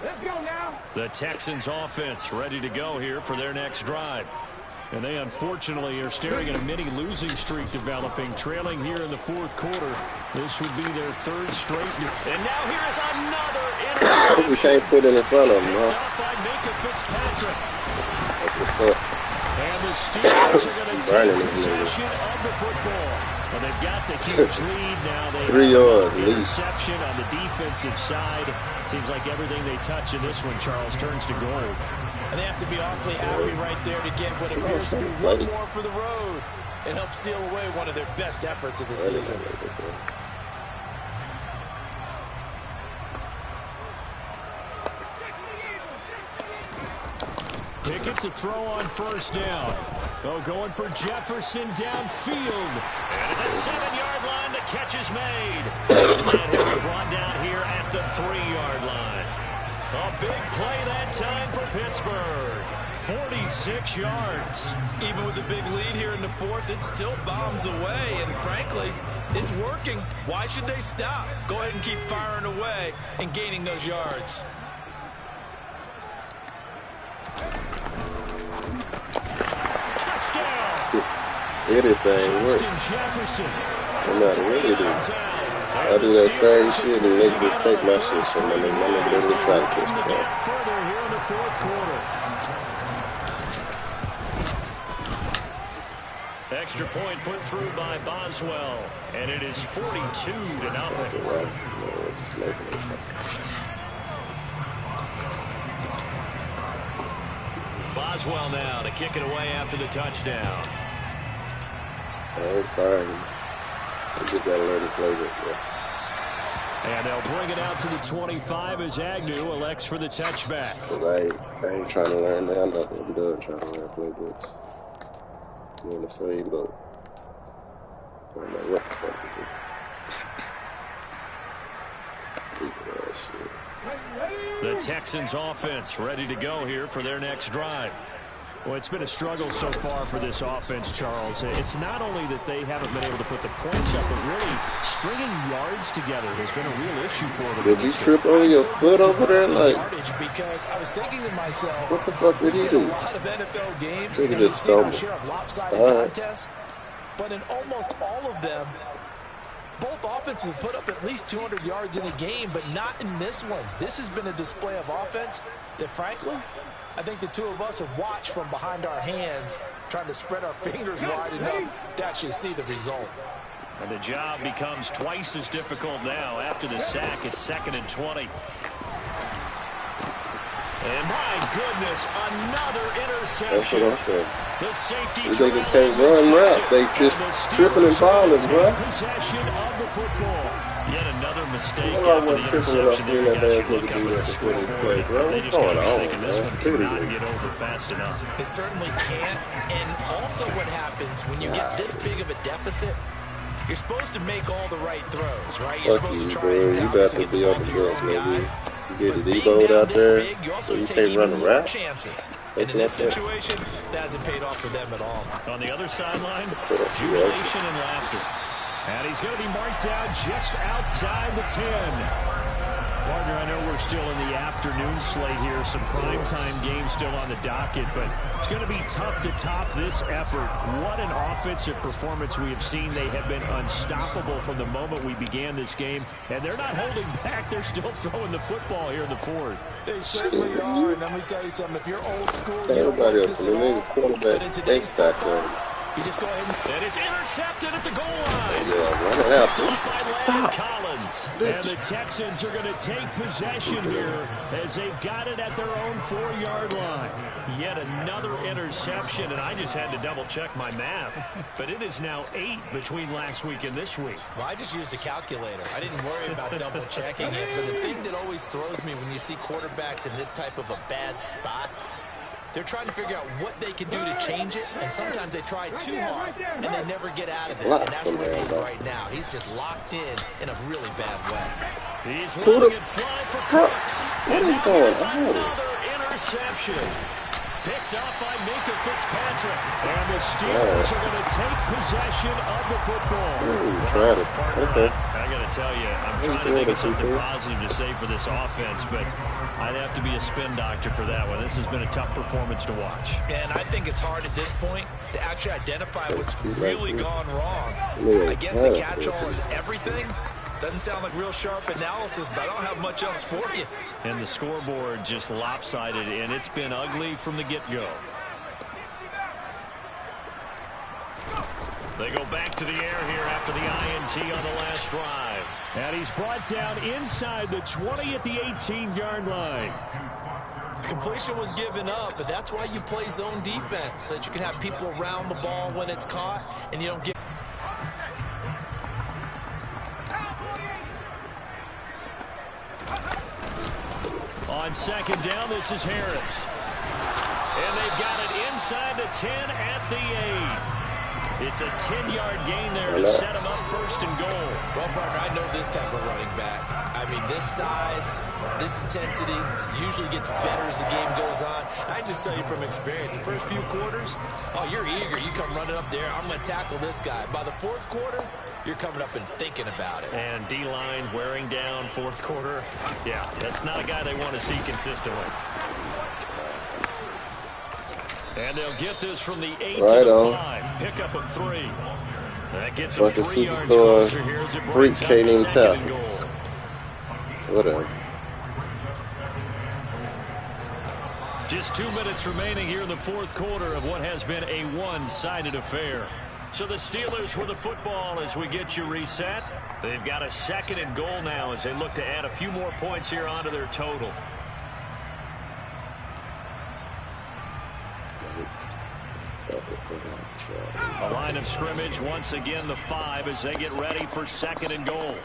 Let's go now. The Texans offense ready to go here for their next drive. And they unfortunately are staring at a mini losing streak developing, trailing here in the fourth quarter. This would be their third straight. And now here is another interception. We can't put it in front of them, huh? Picked up by Minka Fitzpatrick. That's what's up. And the Steelers are going to take possession of the football. Well, they've got the huge lead now. They 3 yards lead. Interception on the defensive side. Seems like everything they touch in this one, Charles, turns to gold. And they have to be awfully happy right there to get what appears to be one more for the road and help seal away one of their best efforts of the season. Pickett to throw on first down. Oh, going for Jefferson downfield. And at the 7-yard line, the catch is made. And he'll be brought down here at the 3-yard line. A big play that time for Pittsburgh. 46 yards. Even with a big lead here in the fourth, it still bombs away. And frankly, it's working. Why should they stop? Go ahead and keep firing away and gaining those yards. Anything works. No matter what you do. I do that same shit and they just take my shit from me. My nigga doesn't try to catch the ball. Further here in the fourth quarter. Extra point put through by Boswell. And it is 42-0. Just making it. Boswell now to kick it away after the touchdown. It's fine. We just got to learn to play with it. And they'll bring it out to the 25 as Agnew elects for the touchback. I ain't trying to learn that. I'm done trying to learn playbooks. You're in the same boat. I don't know what the fuck to do. Stupid ass shit. The Texans offense ready to go here for their next drive. Well, it's been a struggle so far for this offense, Charles. It's not only that they haven't been able to put the points up, but really stringing yards together has been a real issue for them. Did you trip over your foot over there? Like, because I was thinking to myself, what the fuck did he do? A lot of NFL games, he just stumbled. Contests, but in almost all of them, both offenses put up at least 200 yards in a game, but not in this one. This has been a display of offense that, frankly, I think the two of us have watched from behind our hands, trying to spread our fingers wide enough to actually see the result. And the job becomes twice as difficult now. After the sack, it's 2nd and 20. And my goodness, another interception. That's what I'm saying. The safety these niggas can't run routes. They just tripping and falling, bro. Possession of the football. Yet another mistake. I wasn't tripping when I seen that ass nigga do that before this play, bro. What's going on, man? Get over fast enough. It certainly can't. And also what happens when you get this big of a deficit, you're supposed to make all the right throws, right? You're Fuck supposed you, to try bro. and You got to be on the girls, maybe. You get it egoed out there, so you can't run around. Chances. And in this situation, that hasn't paid off for them at all. On the other sideline, jubilation and laughter. And he's going to be marked down just outside the 10. Partner, I know we're still in the afternoon slate here. Some primetime games still on the docket, but it's going to be tough to top this effort. What an offensive performance we have seen. They have been unstoppable from the moment we began this game, and they're not holding back. They're still throwing the football here in the fourth. They certainly are, and let me tell you something. If you're old school, everybody else, the nigga quarterback, they stacked up. You just go ahead and it's intercepted at the goal line. Yeah, run it out. Stop. Collins. Bitch. And the Texans are going to take possession here as they've got it at their own 4-yard line. Yet another interception, and I just had to double-check my math. But it is now 8 between last week and this week. Well, I just used a calculator. I didn't worry about double-checking it. But the thing that always throws me when you see quarterbacks in this type of a bad spot, they're trying to figure out what they can do to change it, and sometimes they try too hard, and they never get out of it. And that's where he is right now. He's just locked in a really bad way. He's letting it fly for Cooks. What is going on? Another interception. Picked up by Minka Fitzpatrick. And the Steelers are going to take possession of the football. Okay. I got to tell you, I'm trying to think of something positive to say for this offense, but I'd have to be a spin doctor for that one. This has been a tough performance to watch. And I think it's hard at this point to actually identify what's really gone wrong. I guess the catch-all is everything. Doesn't sound like real sharp analysis, but I don't have much else for you. And the scoreboard just lopsided, and it's been ugly from the get-go. They go back to the air here after the INT on the last drive. And he's brought down inside the 20 at the 18-yard line. Completion was given up, but that's why you play zone defense, so that you can have people around the ball when it's caught, and you don't get... On second down, this is Harris. And they've got it inside the 10 at the 8. It's a 10-yard gain there to set him up first and goal. Well, partner, I know this type of running back. I mean, this size, this intensity usually gets better as the game goes on. I just tell you from experience, the first few quarters, oh, you're eager. You come running up there, I'm going to tackle this guy. By the fourth quarter, you're coming up and thinking about it. And D-line wearing down fourth quarter. Yeah, that's not a guy they want to see consistently. And they'll get this from the 8 to the 5. Pickup of 3. That gets them 3 yards closer here as it brings up second and goal. Whatever. Just 2 minutes remaining here in the fourth quarter of what has been a one-sided affair. So the Steelers with the football as we get you reset. They've got a second and goal now as they look to add a few more points here onto their total. A line of scrimmage once again the 5 as they get ready for second and goal.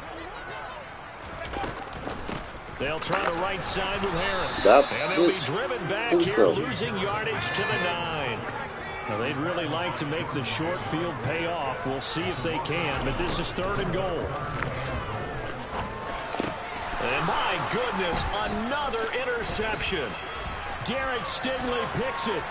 They'll try the right side with Harris. And they'll be driven back here, losing yardage to the 9. Now, they'd really like to make the short field pay off. We'll see if they can, but this is third and goal. And my goodness, another interception. Derek Stingley picks it.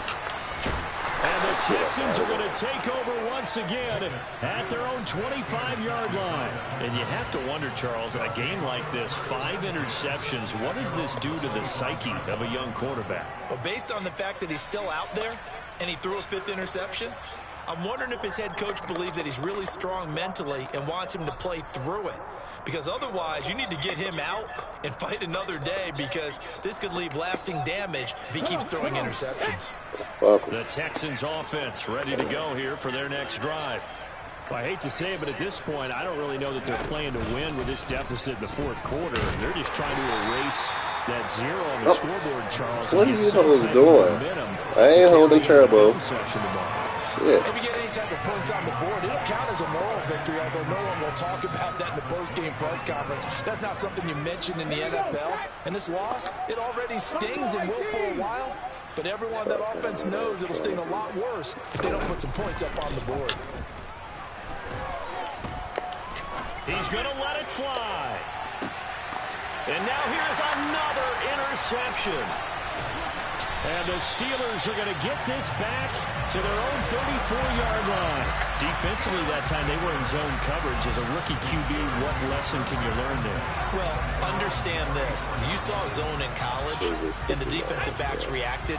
And the Texans are going to take over once again at their own 25-yard line. And you have to wonder, Charles, in a game like this, 5 interceptions, what does this do to the psyche of a young quarterback? Well, based on the fact that he's still out there and he threw a 5th interception, I'm wondering if his head coach believes that he's really strong mentally and wants him to play through it. Because otherwise, you need to get him out and fight another day, because this could leave lasting damage if he keeps throwing interceptions. The Texans offense ready to go here for their next drive. Well, I hate to say it, but at this point, I don't really know that they're playing to win with this deficit in the fourth quarter. They're just trying to erase that 0 on the scoreboard, Charles. What are you doing? I ain't holding turbo. Shit. If you get any type of points on the board, it'll count as a moral victory, although no one will talk about that in the post-game press conference. That's not something you mention in the NFL. And this loss, it already stings and will for a while. But everyone that offense knows it'll sting a lot worse if they don't put some points up on the board. He's going to let it fly. And now here's another interception. And the Steelers are going to get this back to their own 34-yard line. Defensively that time, they were in zone coverage. As a rookie QB, what lesson can you learn there? Well, understand this. You saw zone in college, and the defensive backs reacted.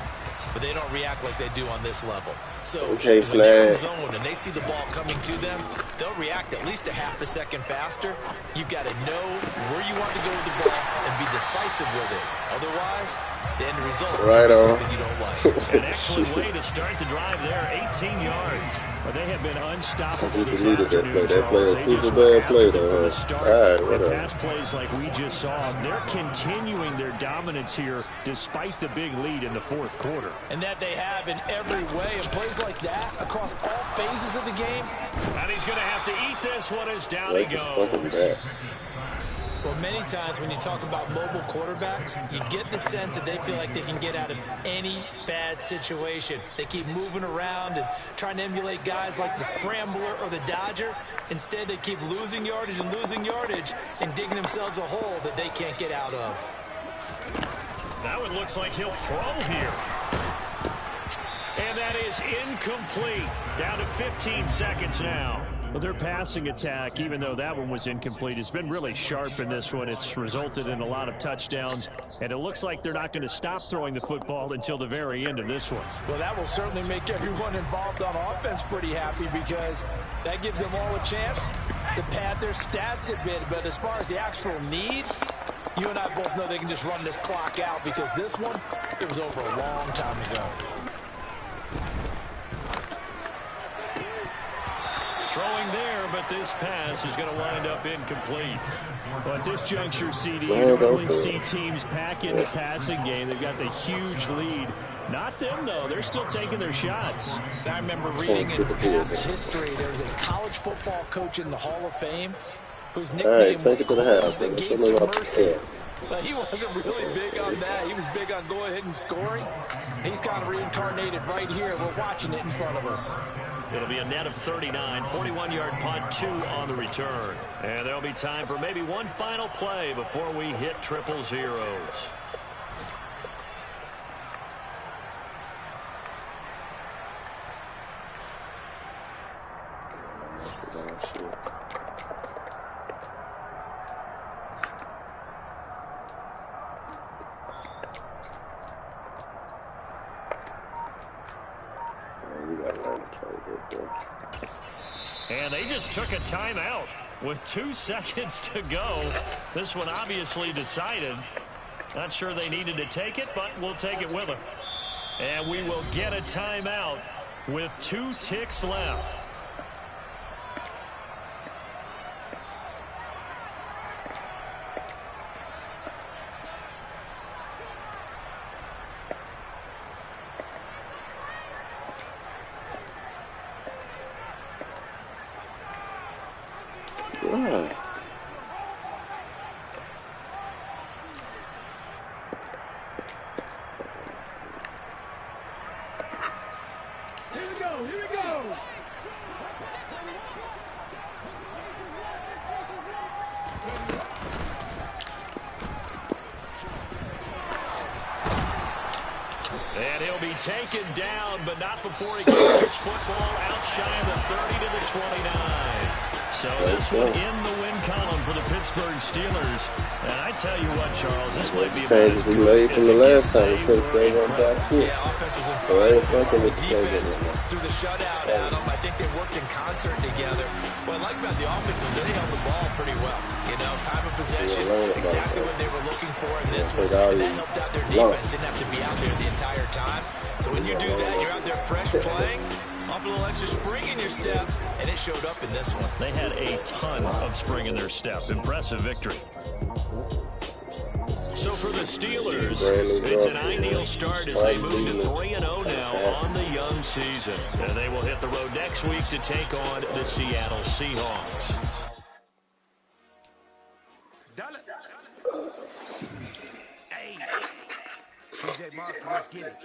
but they don't react like they do on this level. So okay, when they're in zone and they see the ball coming to them, they'll react at least a half a second faster. You've got to know where you want to go with the ball and be decisive with it. Otherwise, the end result right is on. something you don't like. An excellent way to start the drive there, 18 yards. But they have been unstoppable. I just this deleted that play. That play a Charles. super bad play, though. All right, And whatever. pass plays like we just saw, they're continuing their dominance here despite the big lead in the fourth quarter. And that they have in every way. And plays like that across all phases of the game. And he's going to have to eat this one as down he Like this fucking goes. back. Well, many times when you talk about mobile quarterbacks, you get the sense that they feel like they can get out of any bad situation. They keep moving around and trying to emulate guys like the Scrambler or the Dodger. Instead, they keep losing yardage and digging themselves a hole that they can't get out of. That one looks like he'll throw here. And that is incomplete. Down to 15 seconds now. Well, their passing attack, even though that one was incomplete, has been really sharp in this one. It's resulted in a lot of touchdowns, and it looks like they're not going to stop throwing the football until the very end of this one. Well, that will certainly make everyone involved on offense pretty happy because that gives them all a chance to pad their stats a bit. But as far as the actual need, you and I both know they can just run this clock out because this one, it was over a long time ago. Throwing there, but this pass is going to wind up incomplete. Well, at this juncture, CD, you normally see teams pack in the passing game. They've got the huge lead. Not them, though. They're still taking their shots. I remember reading in past history, there was a college football coach in the Hall of Fame whose nickname was Close the Gates of Mercy. But he wasn't really big on that. He was big on go ahead and scoring. He's kind of reincarnated right here. We're watching it in front of us. It'll be a net of 39, 41-yard punt, 2 on the return. And there'll be time for maybe one final play before we hit triple zeros. And they just took a timeout with 2 seconds to go. This one obviously decided. Not sure they needed to take it, but we'll take it with them. And we will get a timeout with 2 ticks left. And he'll be taken down, but not before he gets his football out shy of the 30 to the 29. So this one in the win column for the Pittsburgh Steelers. And I tell you what, Charles, this might be changes we made from the last time Pittsburgh went back here. Yeah, offense was in front. The defense through the shutout, Adam. I think they worked in concert together. What I like about the offense is they held the ball pretty well. You know, time of possession, exactly what they were looking for in this one. And that helped out their defense. Didn't have to be out there the entire time. So when you do that, you're out there fresh playing. Off a little extra spring in your step, and it showed up in this one. They had a ton of spring in their step. Impressive victory. So for the Steelers, it's an ideal start as they move to 3-0 now on the young season. And they will hit the road next week to take on the Seattle Seahawks. Hey, DJ Monster, let's get it.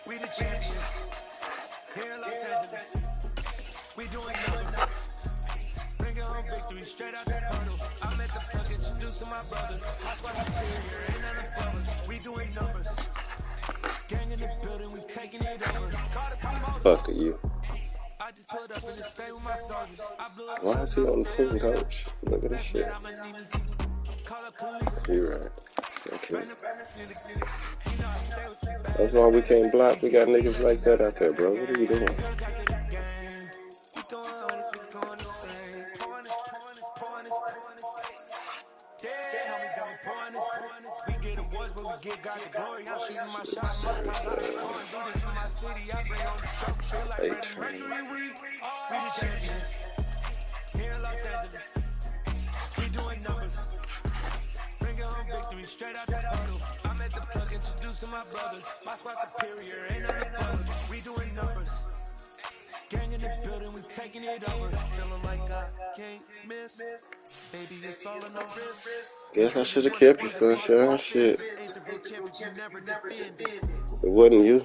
We the champions. Here in Los Angeles, we doing numbers. Bring your home victory straight out the huddle. I'm at the plug, introduced to my brother. I swear superior, ain't none above us. We doing numbers. Gang in the building, we taking it over. Fuck you. I just put up in this thing with my soldiers. Why is he on the team, coach? Look at this shit. You're right. Okay. That's why we can't block. We got niggas like that out there, bro. What are you doing? We get awards, but we get God the glory. I'm shooting my shot, my spot. Do this for my city. I bring on the trophy. Feel like Freddie Mercury. We the champions. Here in Los Angeles, we doing numbers. Bring home victory straight out the puddle. I'm at the plug, introduced to my brothers. My spot superior, ain't on the butters. We doing numbers. Gang in the building, we taking it over. Feeling like I can't miss. Baby, it's all in the wrist. Guess I should have kept you, sunshine. Shit. It wasn't you.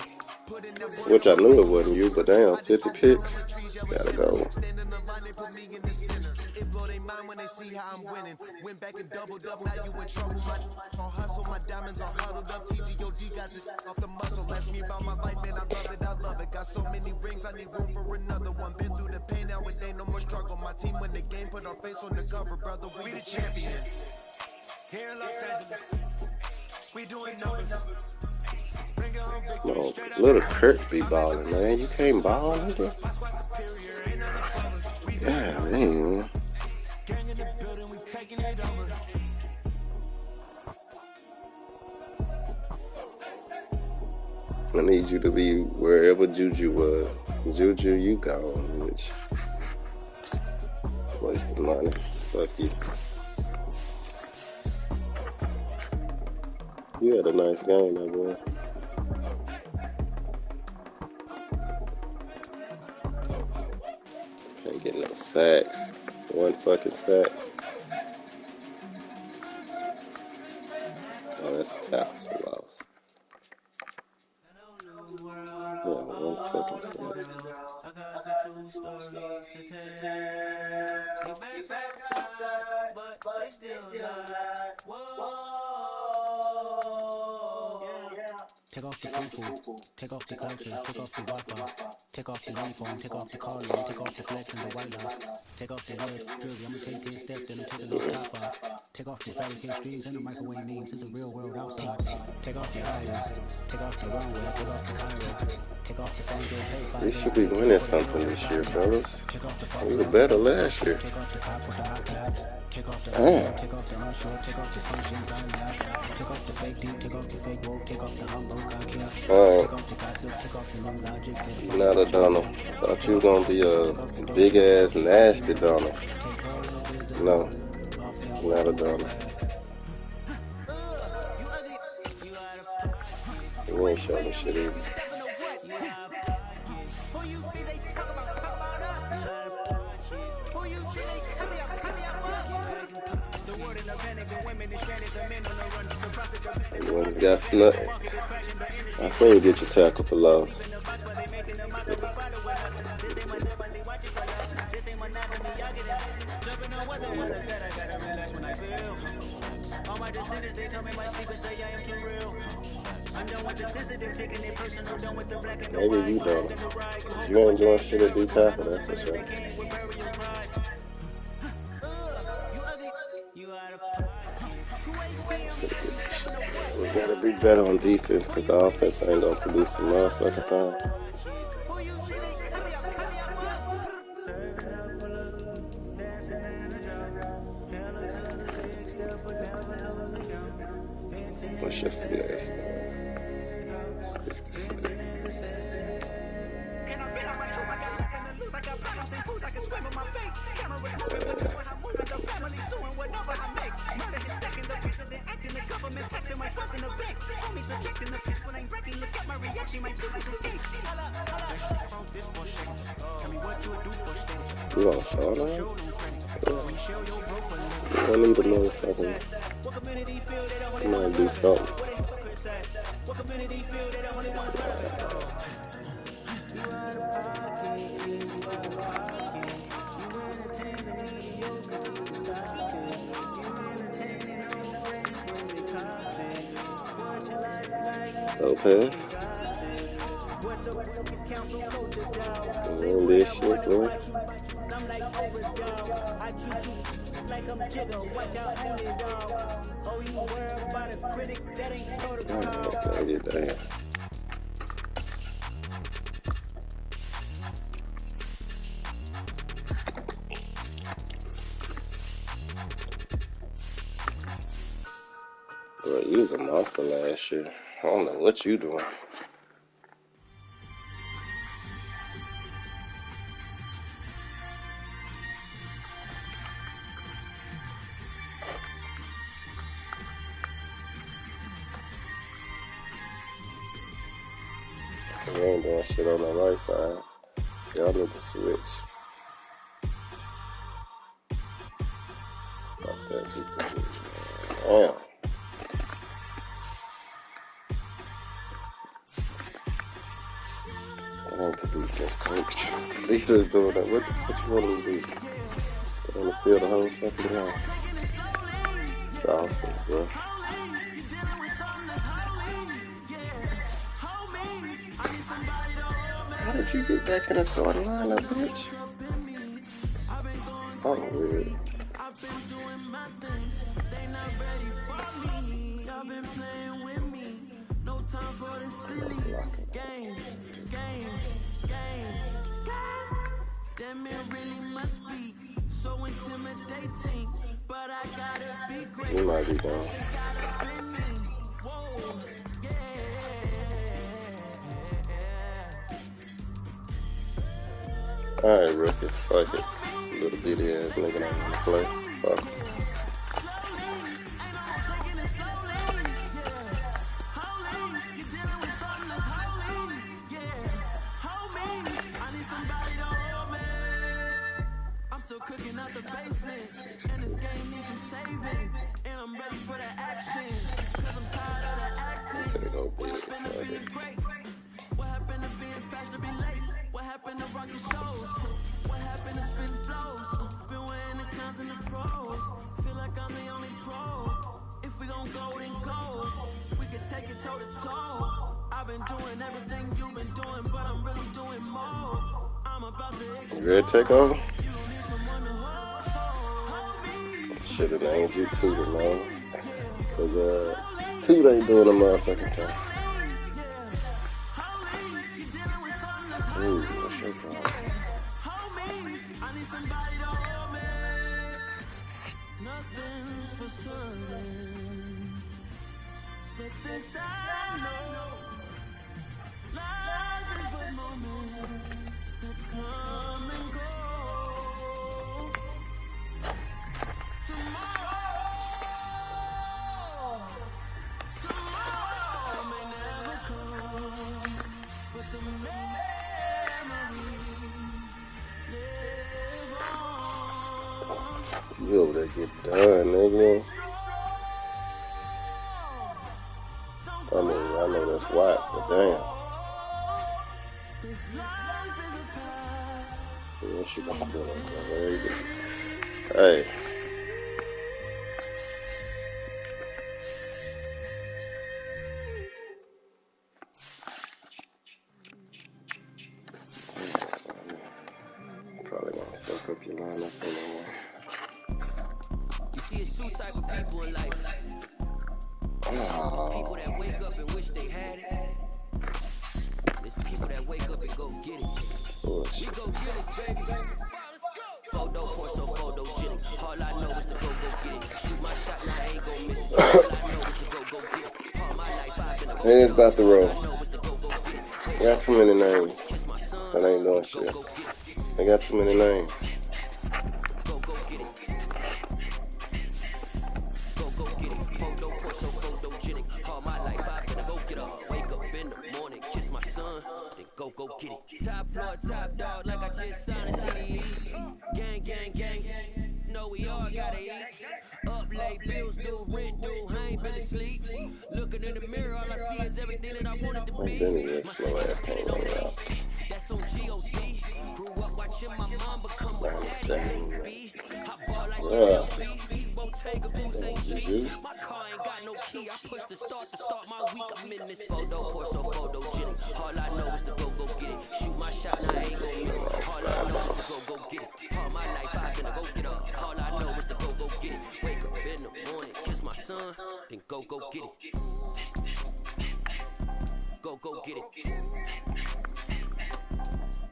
Which I knew it wasn't you, but damn, 50 picks. Gotta go. It blow their mind when they see how I'm winning. Went back and doubled up, now you in trouble. My hustle, my diamonds are huddled up. TGOD got this off the muscle. Ask me about my life, man, I love it, I love it. Got so many rings, I need room for another one. Been through the pain, now it ain't no more struggle. My team win the game, put our face on the cover, brother. We the champions. Here in Los Angeles, we doing numbers. No, little Kirk be balling, man. You can't ball, nigga. Yeah, man. I need you to be wherever Juju was. Juju, you gone, bitch. Wasting money. Fuck you. You had a nice game, that boy. Can't get no sacks. One fucking sack. Oh, that's a tackle for loss. Yeah, one fucking sack. I got some true stories to tell. They back outside, but they still alive. Whoa. Take off the foo-foo, take off the culture, take off the Wi-Fi, take off the uniform, take off the collar, take off the flex and the white loss, take off the red jersey, I'ma take 10 steps, then I'm taking off top 5, take off the fabricate streams and the microwave memes, it's a real world outside, take off the irons, take off the runway, take off the Cairo, take off the San Joe pay 5. We should be winning something this year, fellas. We were better last year. Take off the cop with the iPad, take off the take off the unshort, take off the sanctions, take off the fake deep, take off the fake woke, take off the humble. Not a Donald. Thought you were gonna be a big ass nasty Donald. No, not a Donald. You ain't showing the shit either. You always got snut. I seen you get your tackle for loss. Maybe you don't. If you ain't doing shit at D tackle, that's for sure. We gotta be better on defense because the offense ain't gonna produce a motherfucking thing. What's your finesse, man? 66. You gonna start on? I need a motherfucking. You might do something. Lopez. Doing this shit, bro. I treat you like I'm Jigga. Watch out, only dog. Oh, you worry about a critic that ain't protocol. Damn. Bro, you was a monster last year. I don't know what you doing. You ain't doing shit on the right side. Y'all need to switch. Fuck that shit. Damn. That ain't the defense coach. Defense doing that. What you want to do? Get on the field the whole fucking time. It's the offense, bro. How did you get back in the starting lineup, bitch? Something weird. I've been doing my thing. They not ready for me. Y'all been playing with me. No time for the silly games. Damn, it really must be so intimidating. But I gotta be great. You might be gone. Whoa, yeah. Alright, rookie. Fuck it. Little bitty ass nigga don't want to play. Fuck. I'm still cooking out the basement, and this game needs some saving, and I'm ready for the action, cause I'm tired of the acting. What happened to being great? What happened to being fast to be late? What happened to rocking shows? What happened to spin flows? Been wearing the cons and the pros. Feel like I'm the only pro. If we gon' go, then go. We can take it toe to toe. I've been doing everything you've been doing, but I'm really doing more. I'm about to You ready to take over? Should've named you Tutor, man. Cause Tutor ain't doing a motherfucking thing. Ooh, what's your problem? Nothing's for certain, but this I know. Life is but moments that come and go. Tomorrow may never come, but the memories live on. You over there get done, nigga. I mean, I know that's wise, but damn. What you gonna do? Very good. Hey. Probably gonna fuck up your lineup anyway. You see, it's two type of people in life. People that wake up and wish they had it. It's people that wake up and go get it. We go get it, baby. Photo for so photogenic. All I know is to go get it. Shoot my shot, now I ain't gon' miss it. All I know is to go get it. All my life I've been a go. It's about to roll. I know is to go get it. They got too many names. That ain't doing shit. They got too many names. Go get it. Go get it. Photo for so photogenic. All my life I've been a go get up. Wake up in the morning, kiss my son, then go get it. Top floor, top dog, like I just signed a CDE. Gang, gang, gang. Know we all gotta eat. Up late, bills due, rent due, I ain't been asleep. Looking in the mirror, all I see is everything that I wanted to be. My slow ass can't run out. That's on G.O.D. Grew up watching my mom become a baby. I ball like these Bottega boots ain't cheap. My car ain't got no key. I push the start my week. I'm in this photo for so photogenic. All I know is to go get it. Shoot my shot, now I ain't gon' miss it. All I know is to go get it. All my life I've been a then go get it. Go get it.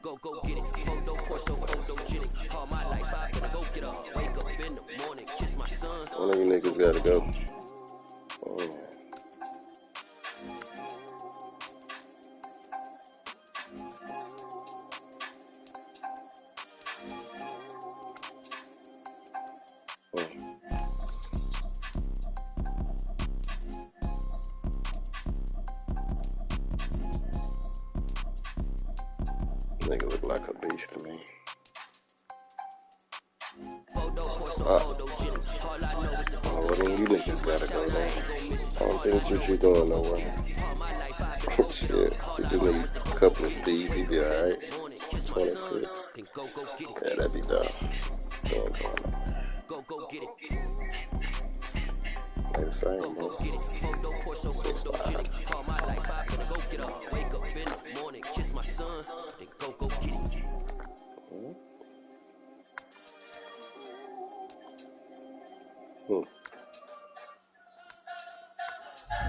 Go get it. Photo course, so photogenic. All my life, I better go get up. Wake up in the morning, kiss my son. One of you niggas gotta go. Oh. Nigga look like a beast to me. Oh, well then you niggas gotta go then. I don't think you're going nowhere. Shit, you just need a couple of speeds, you be alright. 26. Yeah, that'd be dumb. Ain't going on. They the same, bro. 6'5".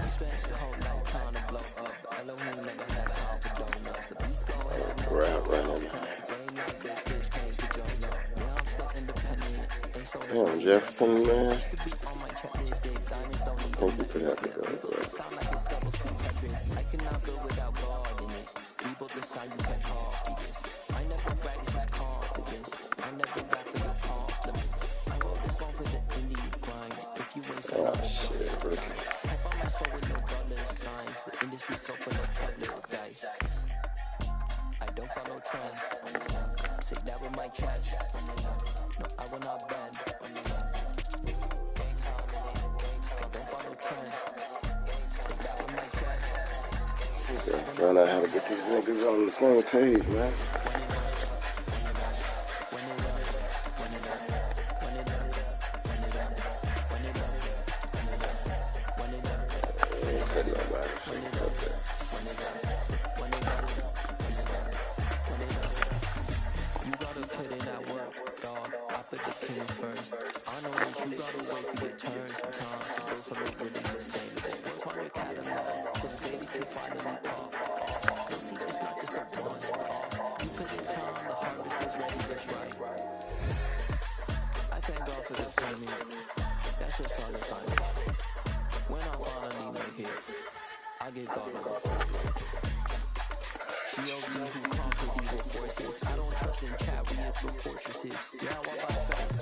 We spent the whole night trying to blow up, but Elohim never had time for donuts. The beat go ahead, no Right. game like that, bitch can't get your nut. Yeah, I'm still independent. Ain't so Damn, Jefferson, man. the beat on my checklist, big diamonds don't need I think you could have to go, bro. sound like it's double speed Tetris. I cannot build without God in it. People decide you can't copy this. I never brag, it's just confidence. I never rap for your compliments. I wrote this one for the indie grind. If you ain't so Oh, shit, bro. so with no dollar signs, the industry so full of public dice. I don't follow trends. Say that with my chest. No, I will not bend. I don't follow trends. Say that with my chest. Just gotta find out how to get these niggas on the same page, man. I get caught up. COV who conquer evil forces. I don't trust in chat, we hit for fortresses. Yeah, I walk by fact.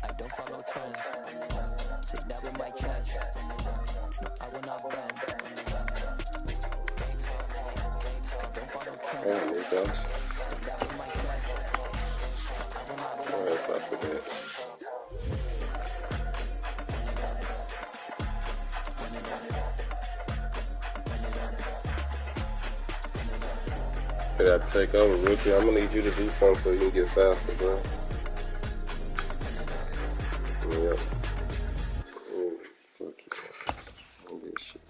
I don't follow trends. Say that with my chest. No, I will not bend. I don't follow trends. Damn, Nico. Say that with my chest. I will not bend. Alright, so I forget. I got to take over, Rookie. I'm gonna need you to do something so you can get faster, bro. Yep. Fuck you. All this shit.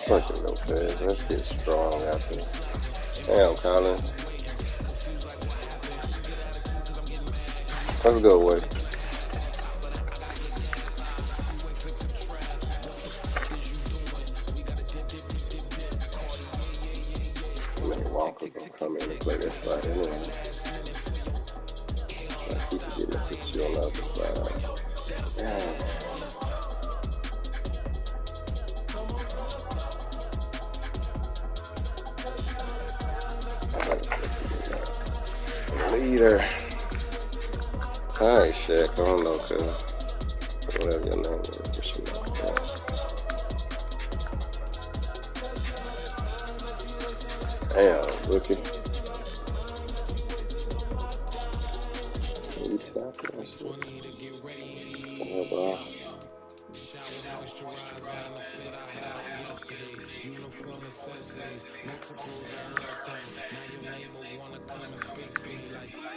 Fucking Lopez. Let's get strong after. Damn, Collins. Let's go away. Man, Walker gonna come in and play that spot anyway. I keep getting to put you on the other side. Damn. Leader. Alright, Shaq. I don't know, cuz. Whatever your name is. What you know. Damn, rookie. Maybe tackle that shit. Yeah, boss. Uniform necessities, multiples of everything. Now your neighbor wanna come and speak to me like